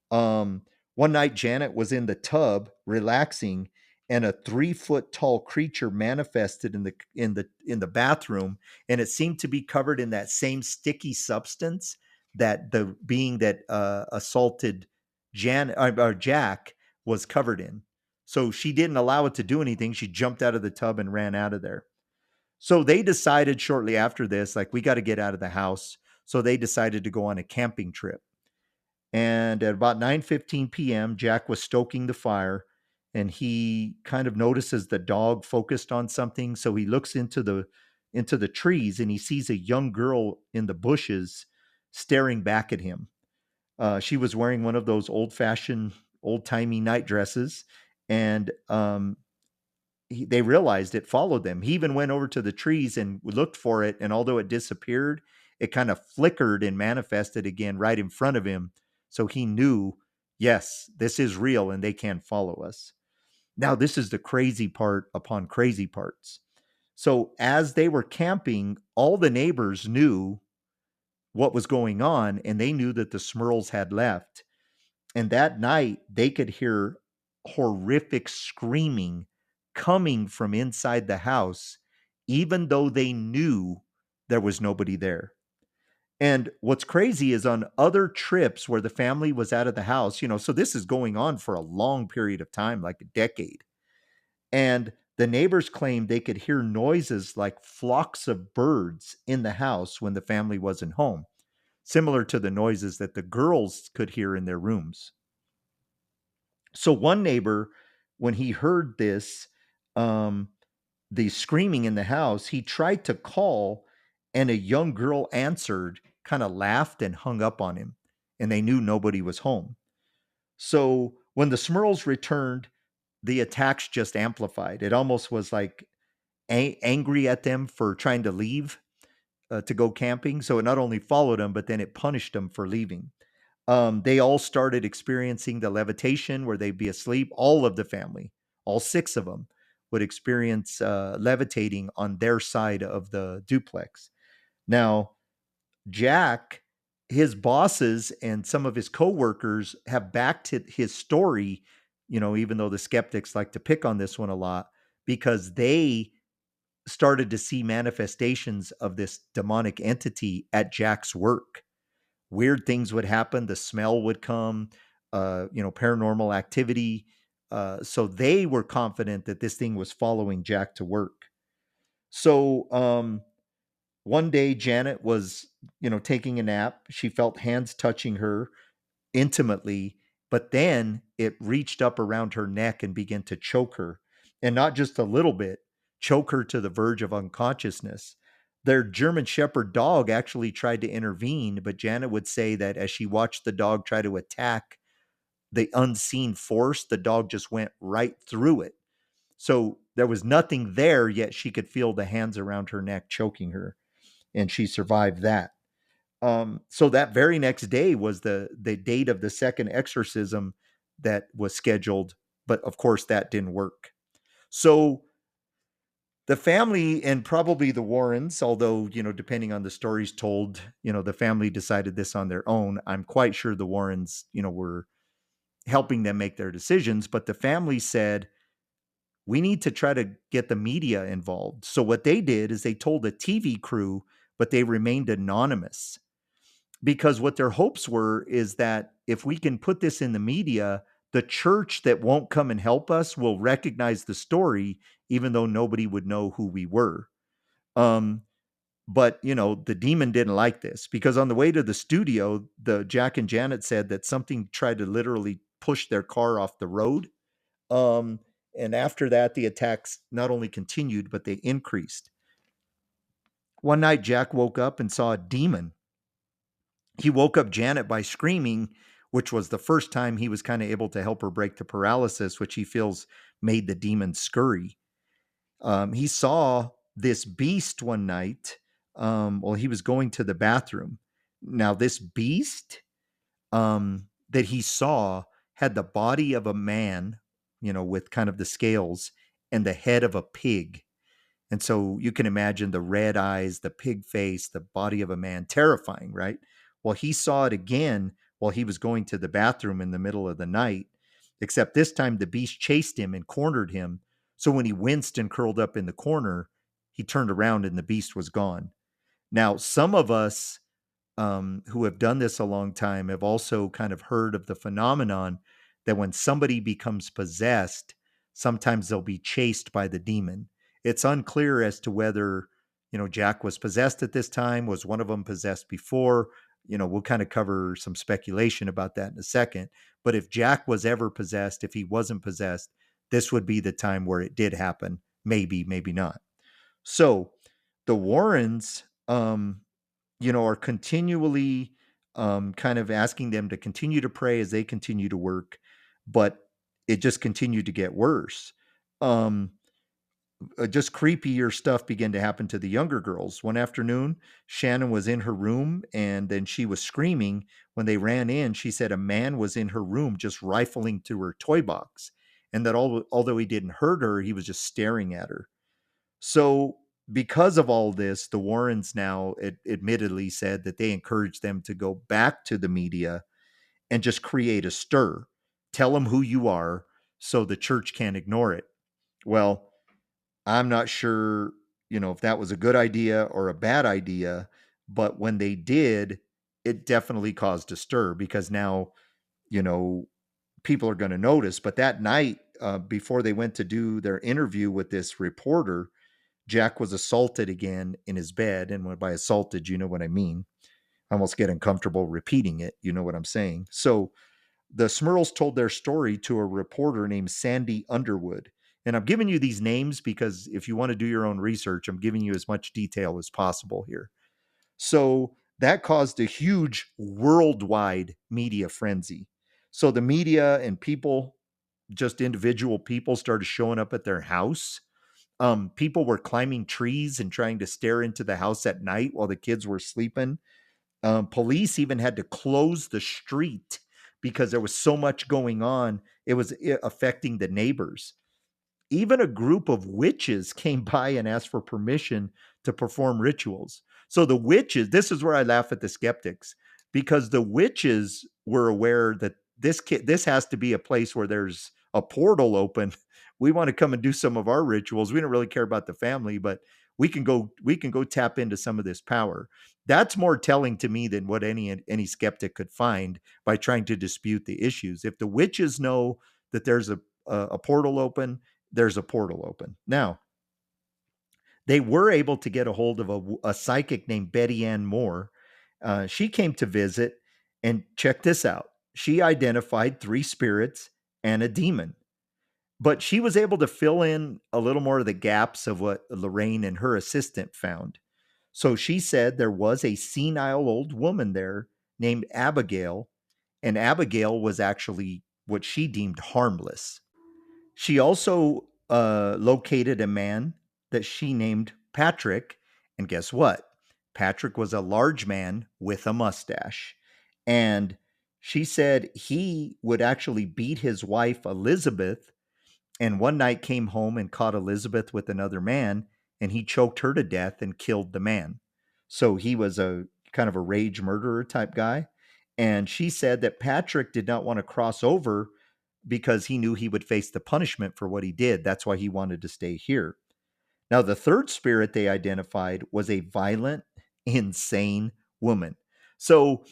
One night, Janet was in the tub relaxing, and a 3-foot tall creature manifested in the bathroom, and it seemed to be covered in that same sticky substance that the being that assaulted Jack was covered in. So she didn't allow it to do anything. She jumped out of the tub and ran out of there. So they decided shortly after this, like, we got to get out of the house. So they decided to go on a camping trip. And at about 9:15 p.m., Jack was stoking the fire, and he kind of notices the dog focused on something. So he looks into the trees, and he sees a young girl in the bushes staring back at him. She was wearing one of those old-fashioned, old-timey night dresses, and they realized it followed them. He even went over to the trees and looked for it, and although it disappeared, it kind of flickered and manifested again right in front of him. So he knew, yes, this is real and they can't follow us. Now, this is the crazy part upon crazy parts. So as they were camping, all the neighbors knew what was going on, and they knew that the Smurls had left. And that night, they could hear horrific screaming coming from inside the house, even though they knew there was nobody there. And what's crazy is on other trips where the family was out of the house, so this is going on for a long period of time, like a decade. And the neighbors claimed they could hear noises like flocks of birds in the house when the family wasn't home, similar to the noises that the girls could hear in their rooms. So one neighbor, when he heard this, the screaming in the house, he tried to call, and a young girl answered, kind of laughed and hung up on him. and they knew nobody was home. So when the Smurls returned, the attacks just amplified. It almost was like angry at them for trying to leave to go camping. So it not only followed them, but then it punished them for leaving. They all started experiencing the levitation where they'd be asleep. All of the family, all six of them, would experience levitating on their side of the duplex. Now, Jack, his bosses and some of his coworkers have backed his story, even though the skeptics like to pick on this one a lot, because they started to see manifestations of this demonic entity at Jack's work. Weird things would happen. The smell would come, paranormal activity. So they were confident that this thing was following Jack to work. So one day, Janet was, taking a nap. She felt hands touching her intimately, but then it reached up around her neck and began to choke her. And not just a little bit, choke her to the verge of unconsciousness. Their German Shepherd dog actually tried to intervene, but Janet would say that as she watched the dog try to attack the unseen force, the dog just went right through it. So there was nothing there, yet she could feel the hands around her neck choking her, and she survived that. So that very next day was the date of the second exorcism that was scheduled, but of course that didn't work. So the family and probably the Warrens, although, depending on the stories told, the family decided this on their own. I'm quite sure the Warrens, were helping them make their decisions, but the family said, we need to try to get the media involved. So what they did is they told a TV crew, but they remained anonymous, because what their hopes were is that if we can put this in the media, the church that won't come and help us will recognize the story, even though nobody would know who we were. Um, but the demon didn't like this, because on the way to the studio, the Jack and Janet said that something tried to literally push their car off the road. Um, and after that, the attacks not only continued, but they increased. One night, Jack woke up and saw a demon. He woke up Janet by screaming, which was the first time he was kind of able to help her break the paralysis, which he feels made the demon scurry. He saw this beast one night while he was going to the bathroom. Now, this beast that he saw had the body of a man, with kind of the scales, and the head of a pig. And so you can imagine the red eyes, the pig face, the body of a man, terrifying, right? Well, he saw it again while he was going to the bathroom in the middle of the night, except this time the beast chased him and cornered him. So when he winced and curled up in the corner, he turned around and the beast was gone. Now, some of us who have done this a long time have also kind of heard of the phenomenon that when somebody becomes possessed, sometimes they'll be chased by the demon. It's unclear as to whether, Jack was possessed at this time. Was one of them possessed before? We'll kind of cover some speculation about that in a second. But if Jack was ever possessed, if he wasn't possessed, this would be the time where it did happen. Maybe, maybe not. So the Warrens, are continually kind of asking them to continue to pray as they continue to work, but it just continued to get worse. Um, just creepier stuff began to happen to the younger girls. One afternoon, Shannon was in her room and then she was screaming. When they ran in, she said a man was in her room just rifling through her toy box, and that although he didn't hurt her, he was just staring at her. So, because of all this, the Warrens now admittedly said that they encouraged them to go back to the media and just create a stir. Tell them who you are so the church can't ignore it. Well, I'm not sure, if that was a good idea or a bad idea, but when they did, it definitely caused a stir, because now, you know, people are going to notice. But that night, before they went to do their interview with this reporter, Jack was assaulted again in his bed. And by assaulted, you know what I mean. I almost get uncomfortable repeating it. You know what I'm saying? So the Smurls told their story to a reporter named Sandy Underwood. And I'm giving you these names because if you want to do your own research, I'm giving you as much detail as possible here. So That caused a huge worldwide media frenzy. So the media and people, just individual people, started showing up at their house. People were climbing trees and trying to stare into the house at night while the kids were sleeping. Police even had to close the street because there was so much going on. It was affecting the neighbors. Even a group of witches came by and asked for permission to perform rituals. So the witches, this is where I laugh at the skeptics, because the witches were aware that this has to be a place where there's a portal open. We want to come and do some of our rituals. We don't really care about the family, but we can go tap into some of this power. That's more telling to me than what any skeptic could find by trying to dispute the issues. If the witches know that there's a portal open, there's a portal open. Now, they were able to get a hold of a psychic named Betty Ann Moore. She came to visit, and check this out. She identified 3 spirits and a demon, but she was able to fill in a little more of the gaps of what Lorraine and her assistant found. So she said there was a senile old woman there named Abigail, and Abigail was actually what she deemed harmless. She also located a man that she named Patrick. And guess what? Patrick was a large man with a mustache. And she said he would actually beat his wife, Elizabeth. And one night came home and caught Elizabeth with another man, and he choked her to death and killed the man. So he was a kind of a rage murderer type guy. And she said that Patrick did not want to cross over because he knew he would face the punishment for what he did. That's why he wanted to stay here. Now, the third spirit they identified was a violent, insane woman. So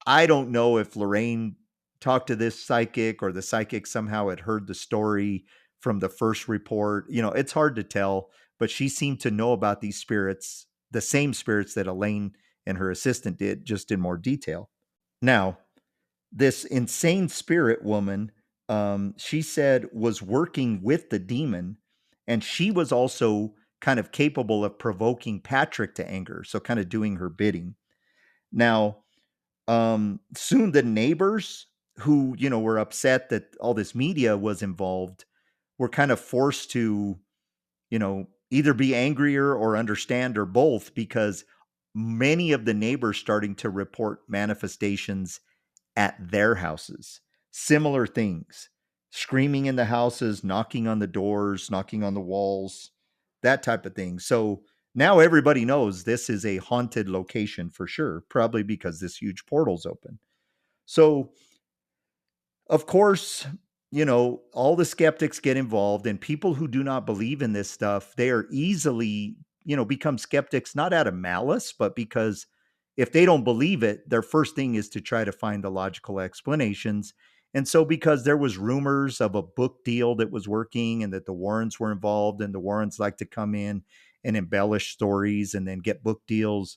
I don't know if Lorraine talked to this psychic or the psychic somehow had heard the story from the first report. It's hard to tell, but she seemed to know about these spirits, the same spirits that Elaine and her assistant did, just in more detail. Now, this insane spirit woman, she said, was working with the demon, and she was also kind of capable of provoking Patrick to anger, so kind of doing her bidding. Now, soon the neighbors who were upset that all this media was involved were kind of forced to either be angrier or understand or both, because many of the neighbors starting to report manifestations at their houses. Similar things, screaming in the houses, knocking on the doors, knocking on the walls, that type of thing. So now everybody knows this is a haunted location for sure, probably because this huge portal's open. So, of course, all the skeptics get involved, and people who do not believe in this stuff, they are easily, become skeptics, not out of malice, but because if they don't believe it, their first thing is to try to find the logical explanations. And so, because there was rumors of a book deal that was working and that the Warrens were involved, and the Warrens like to come in and embellish stories and then get book deals,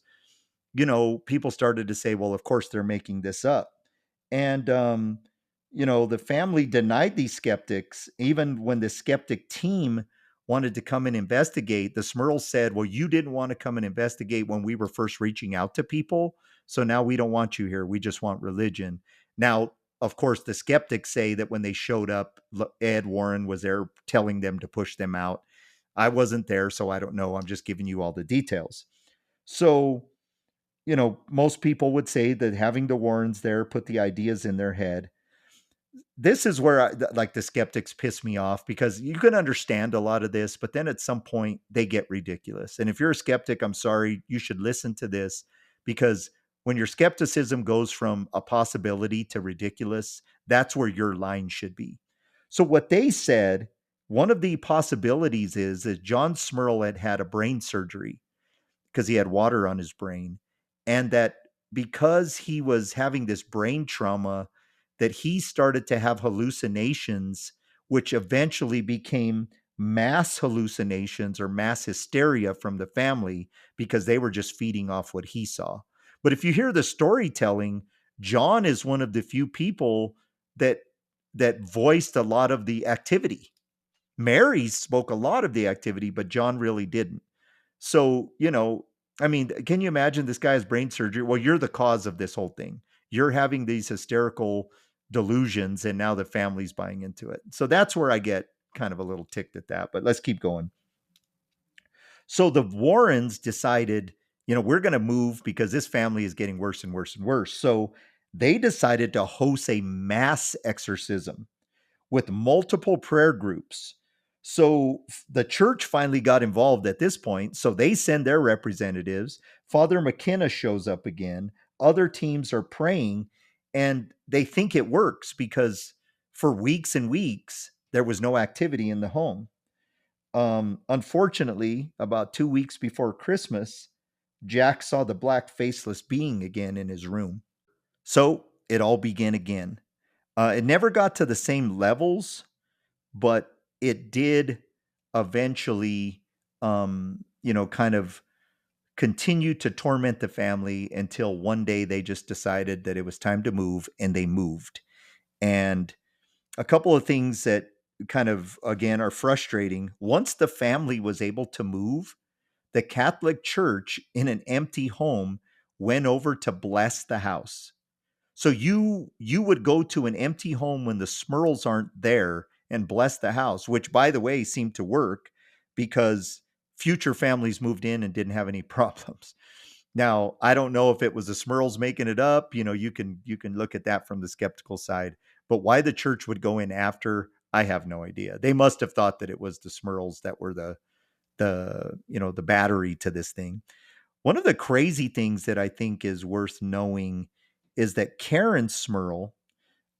people started to say, well, of course they're making this up. And, the family denied these skeptics. Even when the skeptic team wanted to come and investigate, the Smurls said, well, you didn't want to come and investigate when we were first reaching out to people. So now we don't want you here. We just want religion. Now, of course, the skeptics say that when they showed up, Ed Warren was there telling them to push them out. I wasn't there, so I don't know. I'm just giving you all the details. So, most people would say that having the Warrens there put the ideas in their head. This is where like the skeptics piss me off, because you can understand a lot of this, but then at some point they get ridiculous. And if you're a skeptic, I'm sorry, you should listen to this, because when your skepticism goes from a possibility to ridiculous, that's where your line should be. So what they said, one of the possibilities is that John Smurl had had a brain surgery because he had water on his brain, and that because he was having this brain trauma, that he started to have hallucinations, which eventually became mass hallucinations or mass hysteria from the family, because they were just feeding off what he saw. But if you hear the storytelling, John is one of the few people that voiced a lot of the activity. Mary spoke a lot of the activity, but John really didn't. So, I mean, can you imagine this guy has brain surgery? Well, you're the cause of this whole thing. You're having these hysterical delusions, and now the family's buying into it. So that's where I get kind of a little ticked at that. But let's keep going. So the Warrens decided, we're going to move because this family is getting worse and worse and worse. So they decided to host a mass exorcism with multiple prayer groups. So the church finally got involved at this point. So they send their representatives. Father McKenna shows up again. Other teams are praying, and they think it works because for weeks and weeks, there was no activity in the home. Unfortunately, about 2 weeks before Christmas, Jack saw the black faceless being again in his room. So it all began again. It never got to the same levels, but it did eventually, kind of continue to torment the family until one day they just decided that it was time to move, and they moved. And a couple of things that kind of, again, are frustrating. Once the family was able to move, the Catholic Church in an empty home went over to bless the house. So you would go to an empty home when the Smurls aren't there and bless the house, which by the way seemed to work because future families moved in and didn't have any problems. Now, I don't know if it was the Smurls making it up. You can look at that from the skeptical side, but why the church would go in after, I have no idea. They must have thought that it was the Smurls that were the battery to this thing. One of the crazy things that I think is worth knowing is that Karen Smurl,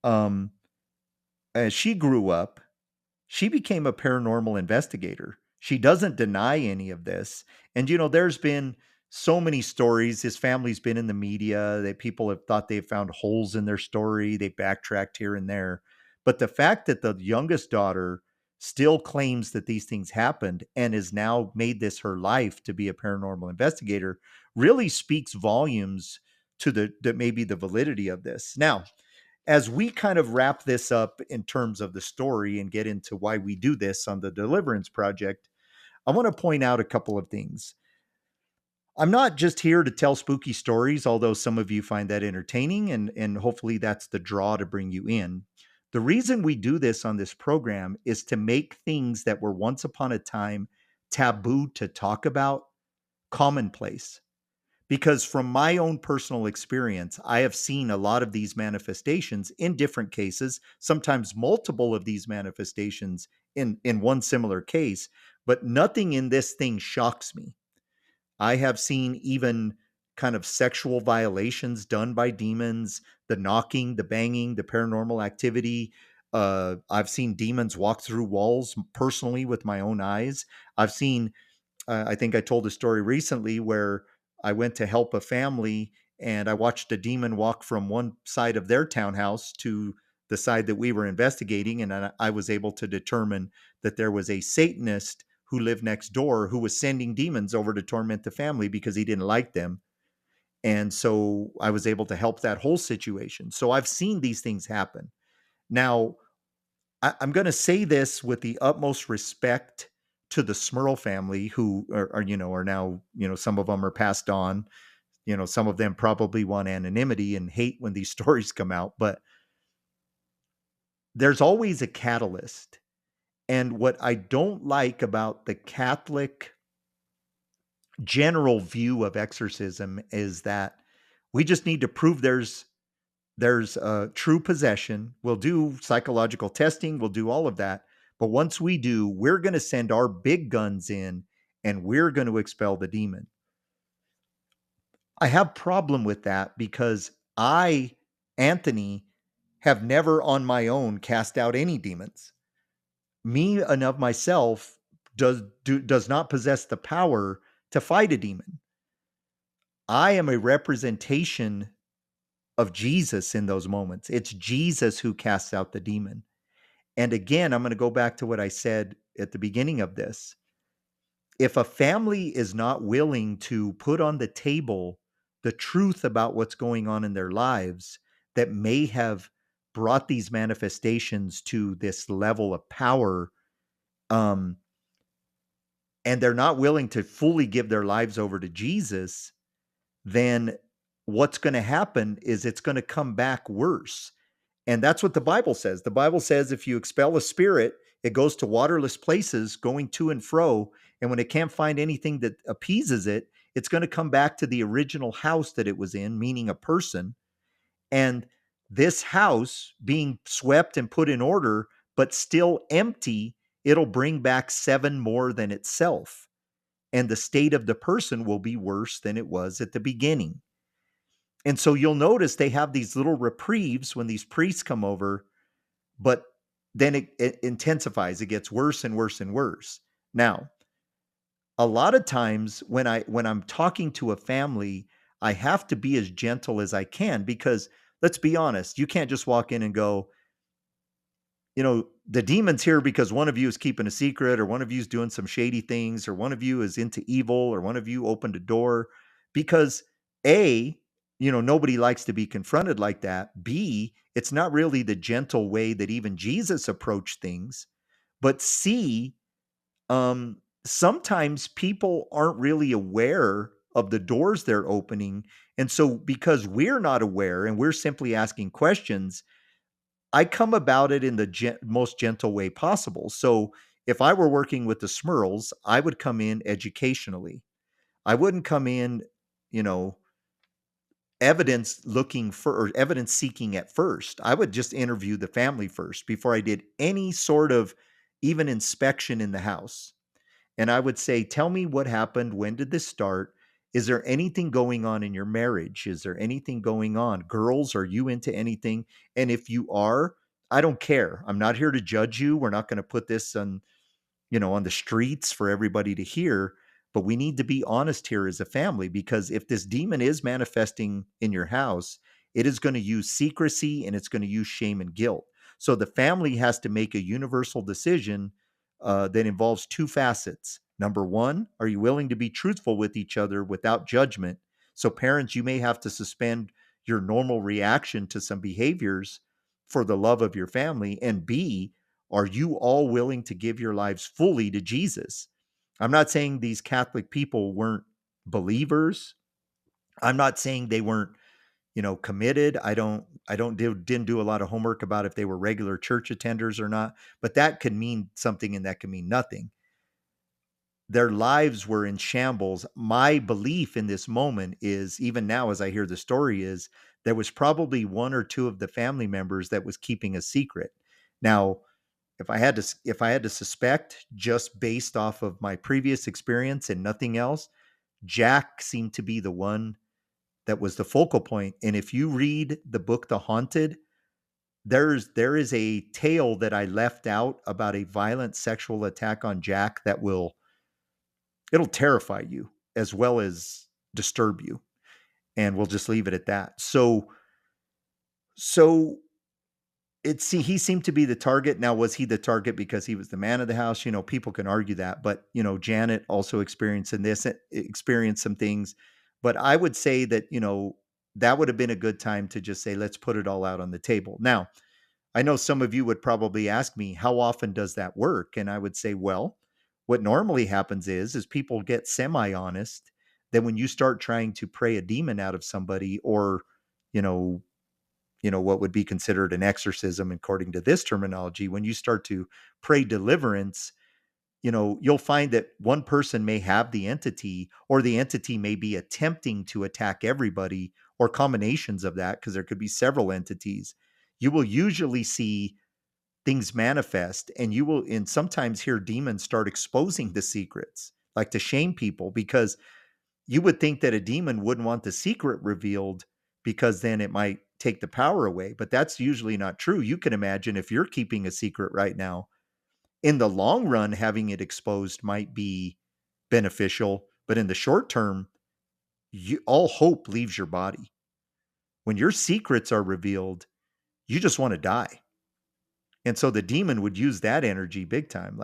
um, as she grew up, she became a paranormal investigator. She doesn't deny any of this. And, there's been so many stories. His family's been in the media that people have thought they've found holes in their story. They backtracked here and there. But the fact that the youngest daughter still claims that these things happened and has now made this her life to be a paranormal investigator really speaks volumes to maybe the validity of this. Now, as we kind of wrap this up in terms of the story and get into why we do this on the Deliverance Project, I want to point out a couple of things. I'm not just here to tell spooky stories, although some of you find that entertaining, and hopefully that's the draw to bring you in. The reason we do this on this program is to make things that were once upon a time taboo to talk about commonplace. Because from my own personal experience, I have seen a lot of these manifestations in different cases, sometimes multiple of these manifestations in one similar case, but nothing in this thing shocks me. I have seen even kind of sexual violations done by demons, the knocking, the banging, the paranormal activity. I've seen demons walk through walls personally with my own eyes. I've seen I think I told a story recently where I went to help a family and I watched a demon walk from one side of their townhouse to the side that we were investigating. And I was able to determine that there was a Satanist who lived next door who was sending demons over to torment the family because he didn't like them. And so I was able to help that whole situation. So I've seen these things happen. Now, I'm going to say this with the utmost respect to the Smurl family, who are now, some of them are passed on. Some of them probably want anonymity and hate when these stories come out, but there's always a catalyst. And what I don't like about the Catholic general view of exorcism is that we just need to prove there's true possession. We'll do psychological testing. We'll do all of that. But once we do, we're going to send our big guns in and we're going to expel the demon. I have problem with that because I, Anthony, have never on my own cast out any demons. Me and of myself does not possess the power to fight a demon. I am a representation of Jesus in those moments. It's Jesus who casts out the demon. And again, I'm going to go back to what I said at the beginning of this. If a family is not willing to put on the table the truth about what's going on in their lives that may have brought these manifestations to this level of power, um, and they're not willing to fully give their lives over to Jesus, then what's going to happen is it's going to come back worse. And that's what the Bible says. The Bible says if you expel a spirit, it goes to waterless places, going to and fro. And when it can't find anything that appeases it, it's going to come back to the original house that it was in, meaning a person. And this house being swept and put in order, but still empty, it'll bring back seven more than itself. And the state of the person will be worse than it was at the beginning. And so you'll notice they have these little reprieves when these priests come over, but then it intensifies. It gets worse and worse and worse. Now, a lot of times when I'm talking to a family, I have to be as gentle as I can because let's be honest, you can't just walk in and go, the demon's here because one of you is keeping a secret or one of you is doing some shady things or one of you is into evil or one of you opened a door because A, nobody likes to be confronted like that. B, it's not really the gentle way that even Jesus approached things. But C, sometimes people aren't really aware of the doors they're opening. And so because we're not aware and we're simply asking questions, I come about it in the most gentle way possible. So if I were working with the Smurls, I would come in educationally. I wouldn't come in, you know, evidence looking for or evidence seeking at first. I would just interview the family first before I did any sort of even inspection in the house. And I would say, tell me what happened. When did this start? Is there anything going on in your marriage? Is there anything going on? Girls, are you into anything? And if you are, I don't care. I'm not here to judge you. We're not going to put this on the streets for everybody to hear. But we need to be honest here as a family because if this demon is manifesting in your house, it is going to use secrecy and it's going to use shame and guilt. So the family has to make a universal decision that involves two facets. Number one, are you willing to be truthful with each other without judgment? So, parents, you may have to suspend your normal reaction to some behaviors for the love of your family. And B, are you all willing to give your lives fully to Jesus? I'm not saying these Catholic people weren't believers. I'm not saying they weren't, committed. Didn't do a lot of homework about if they were regular church attenders or not, but that could mean something and that could mean nothing. Their lives were in shambles. My belief in this moment is, even now as I hear the story, is there was probably one or two of the family members that was keeping a secret. Now, if I had to suspect just based off of my previous experience and nothing else, Jack seemed to be the one that was the focal point. And if you read the book The Haunted, there is a tale that I left out about a violent sexual attack on Jack that it'll terrify you as well as disturb you. And we'll just leave it at that. So he seemed to be the target. Now, was he the target because he was the man of the house? People can argue that, but Janet also experienced some things. But I would say that, that would have been a good time to just say, let's put it all out on the table. Now, I know some of you would probably ask me, how often does that work? And I would say, well, what normally happens is people get semi-honest. Then when you start trying to pray a demon out of somebody or, you know, what would be considered an exorcism according to this terminology, when you start to pray deliverance, you'll find that one person may have the entity or the entity may be attempting to attack everybody or combinations of that because there could be several entities. You will usually see things manifest and you will and sometimes hear demons start exposing the secrets, like to shame people, because you would think that a demon wouldn't want the secret revealed because then it might take the power away. But that's usually not true. You can imagine if you're keeping a secret right now, in the long run, having it exposed might be beneficial. But in the short term, all hope leaves your body. When your secrets are revealed, you just want to die. And so the demon would use that energy big time.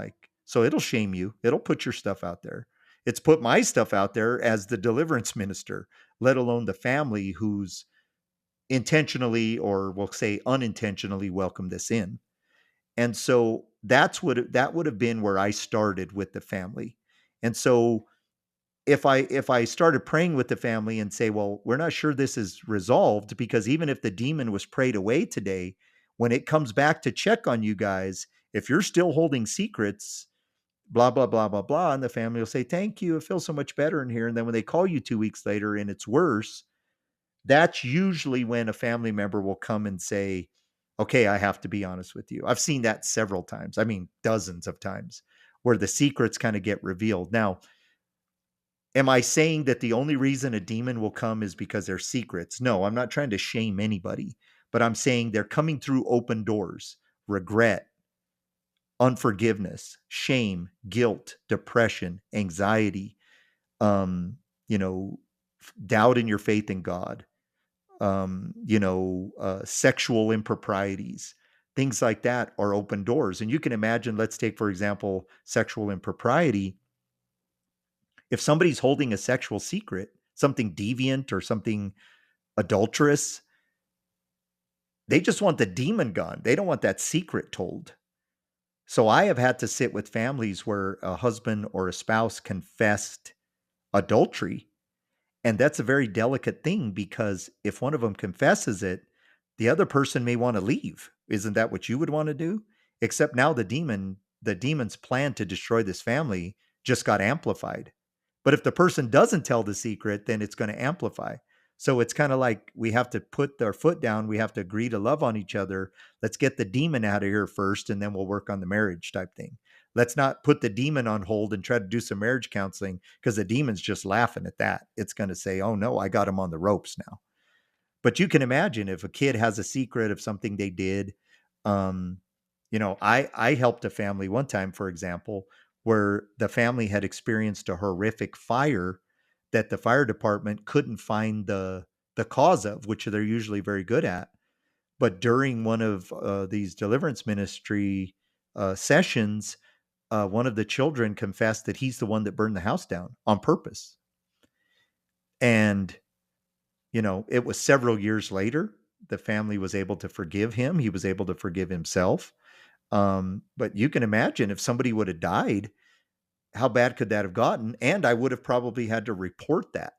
So it'll shame you. It'll put your stuff out there. It's put my stuff out there as the deliverance minister, let alone the family who's intentionally or we'll say unintentionally welcomed this in. And so that would have been where I started with the family. And so if I started praying with the family and say, well, we're not sure this is resolved, because even if the demon was prayed away today, when it comes back to check on you guys, if you're still holding secrets, blah, blah, blah, blah, blah, and the family will say, thank you, it feels so much better in here. And then when they call you 2 weeks later and it's worse, that's usually when a family member will come and say, okay, I have to be honest with you. I've seen that several times. I mean, dozens of times, where the secrets kind of get revealed. Now, am I saying that the only reason a demon will come is because they're secrets? No, I'm not trying to shame anybody, but I'm saying they're coming through open doors: regret, unforgiveness, shame, guilt, depression, anxiety, um, you know, doubt in your faith in God, sexual improprieties, things like that are open doors. And you can imagine, let's take, for example, sexual impropriety. If somebody's holding a sexual secret, something deviant or something adulterous, they just want the demon gone. They don't want that secret told. So I have had to sit with families where a husband or a spouse confessed adultery. And that's a very delicate thing, because if one of them confesses it, the other person may want to leave. Isn't that what you would want to do? Except now the demon's plan to destroy this family just got amplified. But if the person doesn't tell the secret, then it's going to amplify. So it's kind of like we have to put our foot down. We have to agree to love on each other. Let's get the demon out of here first, and then we'll work on the marriage type thing. Let's not put the demon on hold and try to do some marriage counseling, because the demon's just laughing at that. It's going to say, oh no, I got him on the ropes now. But you can imagine if a kid has a secret of something they did. Um, I helped a family one time, for example, where the family had experienced a horrific fire that the fire department couldn't find the cause of, which they're usually very good at. But during one of these deliverance ministry sessions, one of the children confessed that he's the one that burned the house down on purpose. And it was several years later, the family was able to forgive him. He was able to forgive himself. But you can imagine, if somebody would have died, how bad could that have gotten? And I would have probably had to report that.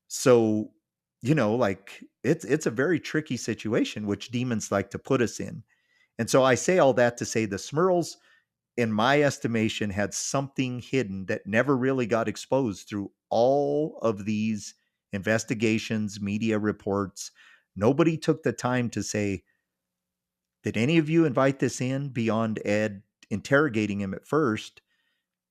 So, like, it's a very tricky situation, which demons like to put us in. And so I say all that to say the Smurls, in my estimation, had something hidden that never really got exposed through all of these investigations, media reports. Nobody took the time to say, did any of you invite this in beyond Ed interrogating him at first?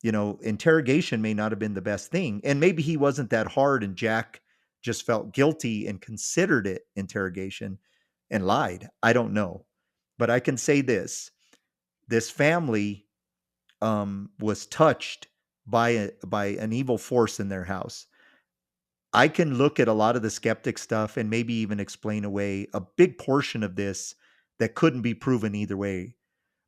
Interrogation may not have been the best thing. And maybe he wasn't that hard and Jack just felt guilty and considered it interrogation and lied. I don't know. But I can say this family was touched by an evil force in their house. I can look at a lot of the skeptic stuff and maybe even explain away a big portion of this that couldn't be proven either way.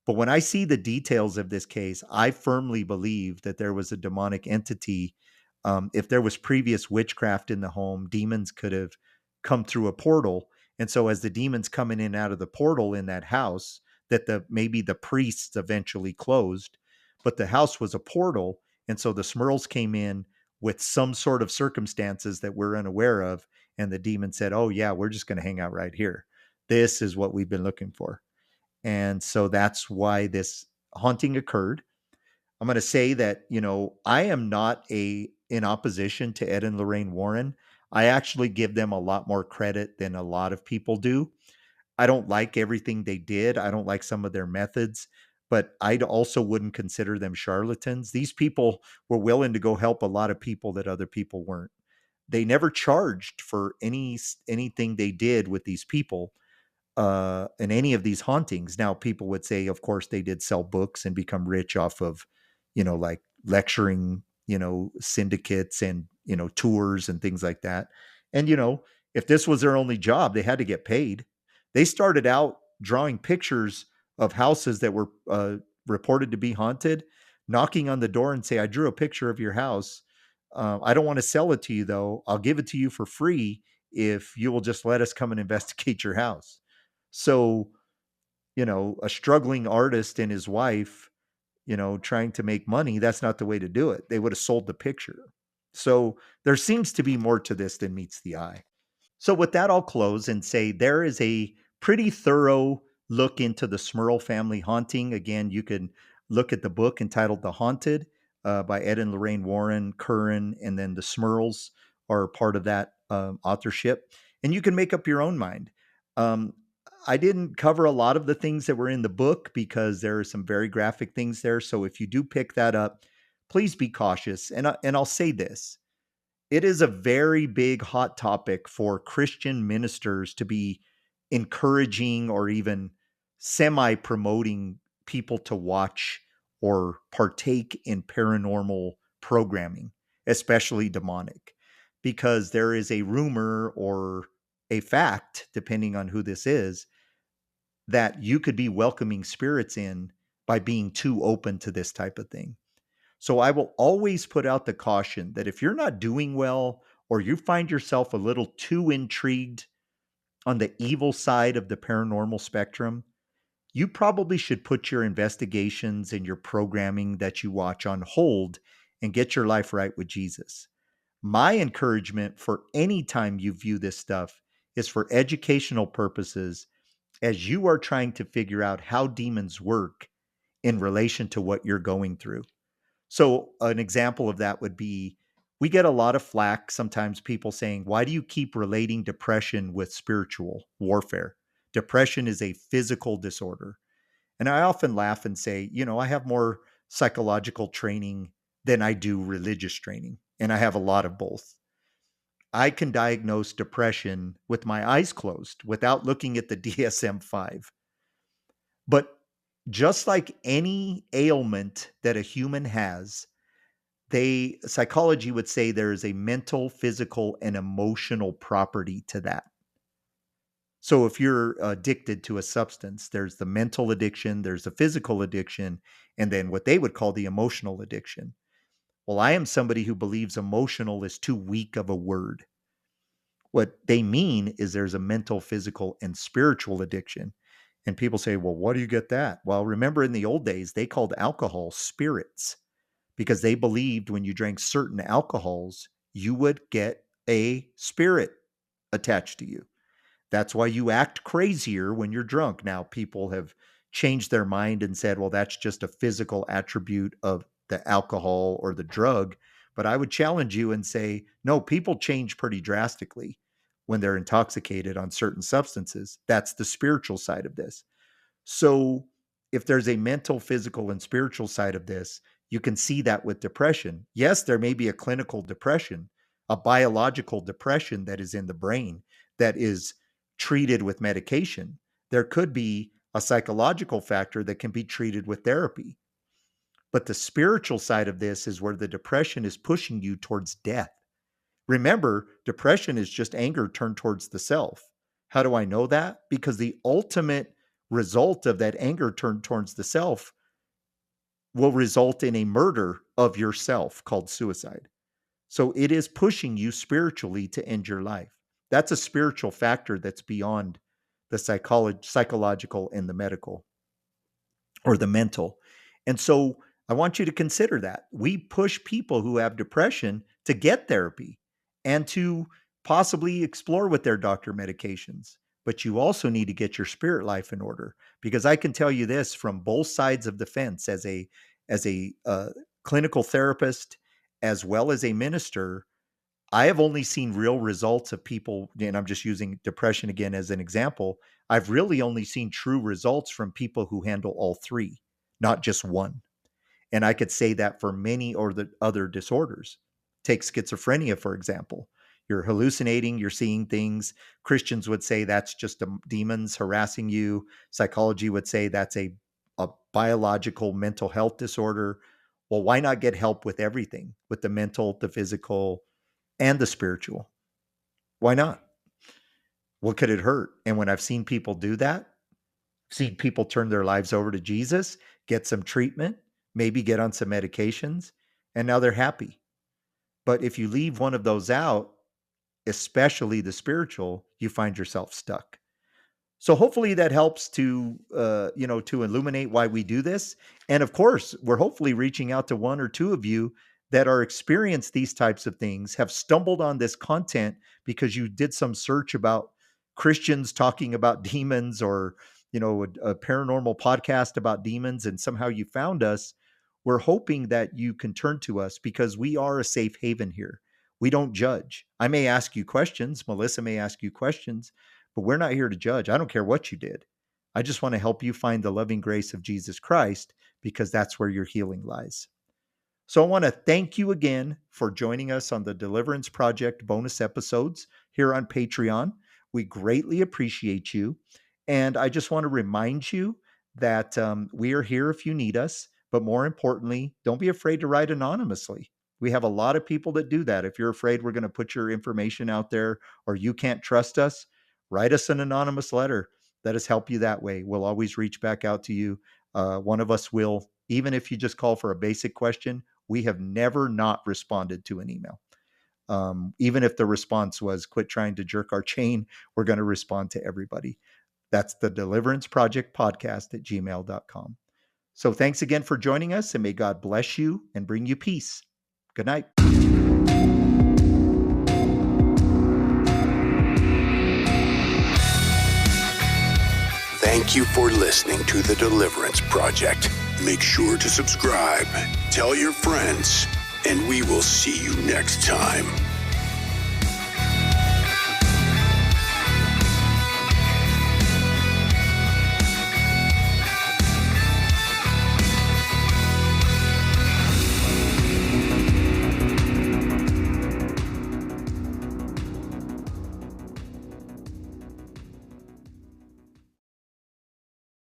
But when I see the details of this case, I firmly believe that there was a demonic entity. If there was previous witchcraft in the home, demons could have come through a portal. And so as the demons coming in and out of the portal in that house, that maybe the priests eventually closed, but the house was a portal. And so the Smurls came in with some sort of circumstances that we're unaware of. And the demon said, oh yeah, we're just going to hang out right here. This is what we've been looking for. And so that's why this haunting occurred. I'm going to say that, I am not in opposition to Ed and Lorraine Warren. I actually give them a lot more credit than a lot of people do. I don't like everything they did. I don't like some of their methods, but I also wouldn't consider them charlatans. These people were willing to go help a lot of people that other people weren't. They never charged for anything they did with these people in any of these hauntings. Now, people would say, of course, they did sell books and become rich off of, like lecturing, syndicates and, tours and things like that. And, if this was their only job, they had to get paid. They started out drawing pictures of houses that were reported to be haunted, knocking on the door and say, I drew a picture of your house. I don't want to sell it to you, though. I'll give it to you for free if you will just let us come and investigate your house. So, a struggling artist and his wife, trying to make money, that's not the way to do it. They would have sold the picture. So there seems to be more to this than meets the eye. So with that, I'll close and say there is a pretty thorough look into the Smurl family haunting. Again, you can look at the book entitled The Haunted by Ed and Lorraine Warren, Curran, and then the Smurls are part of that authorship. And you can make up your own mind. Um, I didn't cover a lot of the things that were in the book because there are some very graphic things there. So if you do pick that up, please be cautious. And I'll say this, it is a very big hot topic for Christian ministers to be encouraging or even semi promoting people to watch or partake in paranormal programming, especially demonic, because there is a rumor or a fact, depending on who this is, that you could be welcoming spirits in by being too open to this type of thing. So I will always put out the caution that if you're not doing well or you find yourself a little too intrigued on the evil side of the paranormal spectrum, you probably should put your investigations and your programming that you watch on hold and get your life right with Jesus. My encouragement for any time you view this stuff is for educational purposes as you are trying to figure out how demons work in relation to what you're going through. So an example of that would be we get a lot of flack sometimes, people saying, why do you keep relating depression with spiritual warfare? Depression is a physical disorder. And I often laugh and say, I have more psychological training than I do religious training. And I have a lot of both. I can diagnose depression with my eyes closed without looking at the DSM 5. But just like any ailment that a human has, psychology would say there is a mental, physical, and emotional property to that. So if you're addicted to a substance, there's the mental addiction, there's the physical addiction, and then what they would call the emotional addiction. Well, I am somebody who believes emotional is too weak of a word. What they mean is there's a mental, physical, and spiritual addiction. And people say, well, what do you get that? Well, remember in the old days, they called alcohol spirits, because they believed when you drank certain alcohols, you would get a spirit attached to you. That's why you act crazier when you're drunk. Now, people have changed their mind and said, well, that's just a physical attribute of the alcohol or the drug. But I would challenge you and say, no, people change pretty drastically when they're intoxicated on certain substances. That's the spiritual side of this. So if there's a mental, physical, and spiritual side of this, you can see that with depression. Yes, there may be a clinical depression, a biological depression that is in the brain that is treated with medication. There could be a psychological factor that can be treated with therapy. But the spiritual side of this is where the depression is pushing you towards death. Remember, depression is just anger turned towards the self. How do I know that? Because the ultimate result of that anger turned towards the self will result in a murder of yourself called suicide. So it is pushing you spiritually to end your life. That's a spiritual factor that's beyond the psychological and the medical or the mental. And so I want you to consider that. We push people who have depression to get therapy and to possibly explore with their doctor medications. But you also need to get your spirit life in order, because I can tell you this from both sides of the fence as a clinical therapist as well as a minister. I have only seen real results of people, and I'm just using depression again as an example. I've really only seen true results from people who handle all three, not just one. And I could say that for many or the other disorders. Take schizophrenia, for example. You're hallucinating, you're seeing things. Christians would say that's just demons harassing you. Psychology would say that's a biological mental health disorder. Well, why not get help with everything, with the mental, the physical, and the spiritual? Why not? What could it hurt? And when I've seen people do that, seen people turn their lives over to Jesus, get some treatment, maybe get on some medications, and now they're happy. But if you leave one of those out, especially the spiritual, you find yourself stuck. So hopefully that helps to, to illuminate why we do this. And of course, we're hopefully reaching out to one or two of you that are experienced these types of things, have stumbled on this content because you did some search about Christians talking about demons, or, a paranormal podcast about demons, and somehow you found us. We're hoping that you can turn to us because we are a safe haven here. We don't judge. I may ask you questions. Melissa may ask you questions, but we're not here to judge. I don't care what you did. I just want to help you find the loving grace of Jesus Christ, because that's where your healing lies. So I want to thank you again for joining us on the Deliverance Project bonus episodes here on Patreon. We greatly appreciate you. And I just want to remind you that we are here if you need us. But more importantly, don't be afraid to write anonymously. We have a lot of people that do that. If you're afraid we're going to put your information out there, or you can't trust us, write us an anonymous letter. Let us help you that way. We'll always reach back out to you. One of us will, even if you just call for a basic question. We have never not responded to an email. Even if the response was quit trying to jerk our chain, we're going to respond to everybody. That's the Deliverance Project Podcast at gmail.com. So thanks again for joining us, and may God bless you and bring you peace. Good night. Thank you for listening to the Deliverance Project. Make sure to subscribe, tell your friends, and we will see you next time.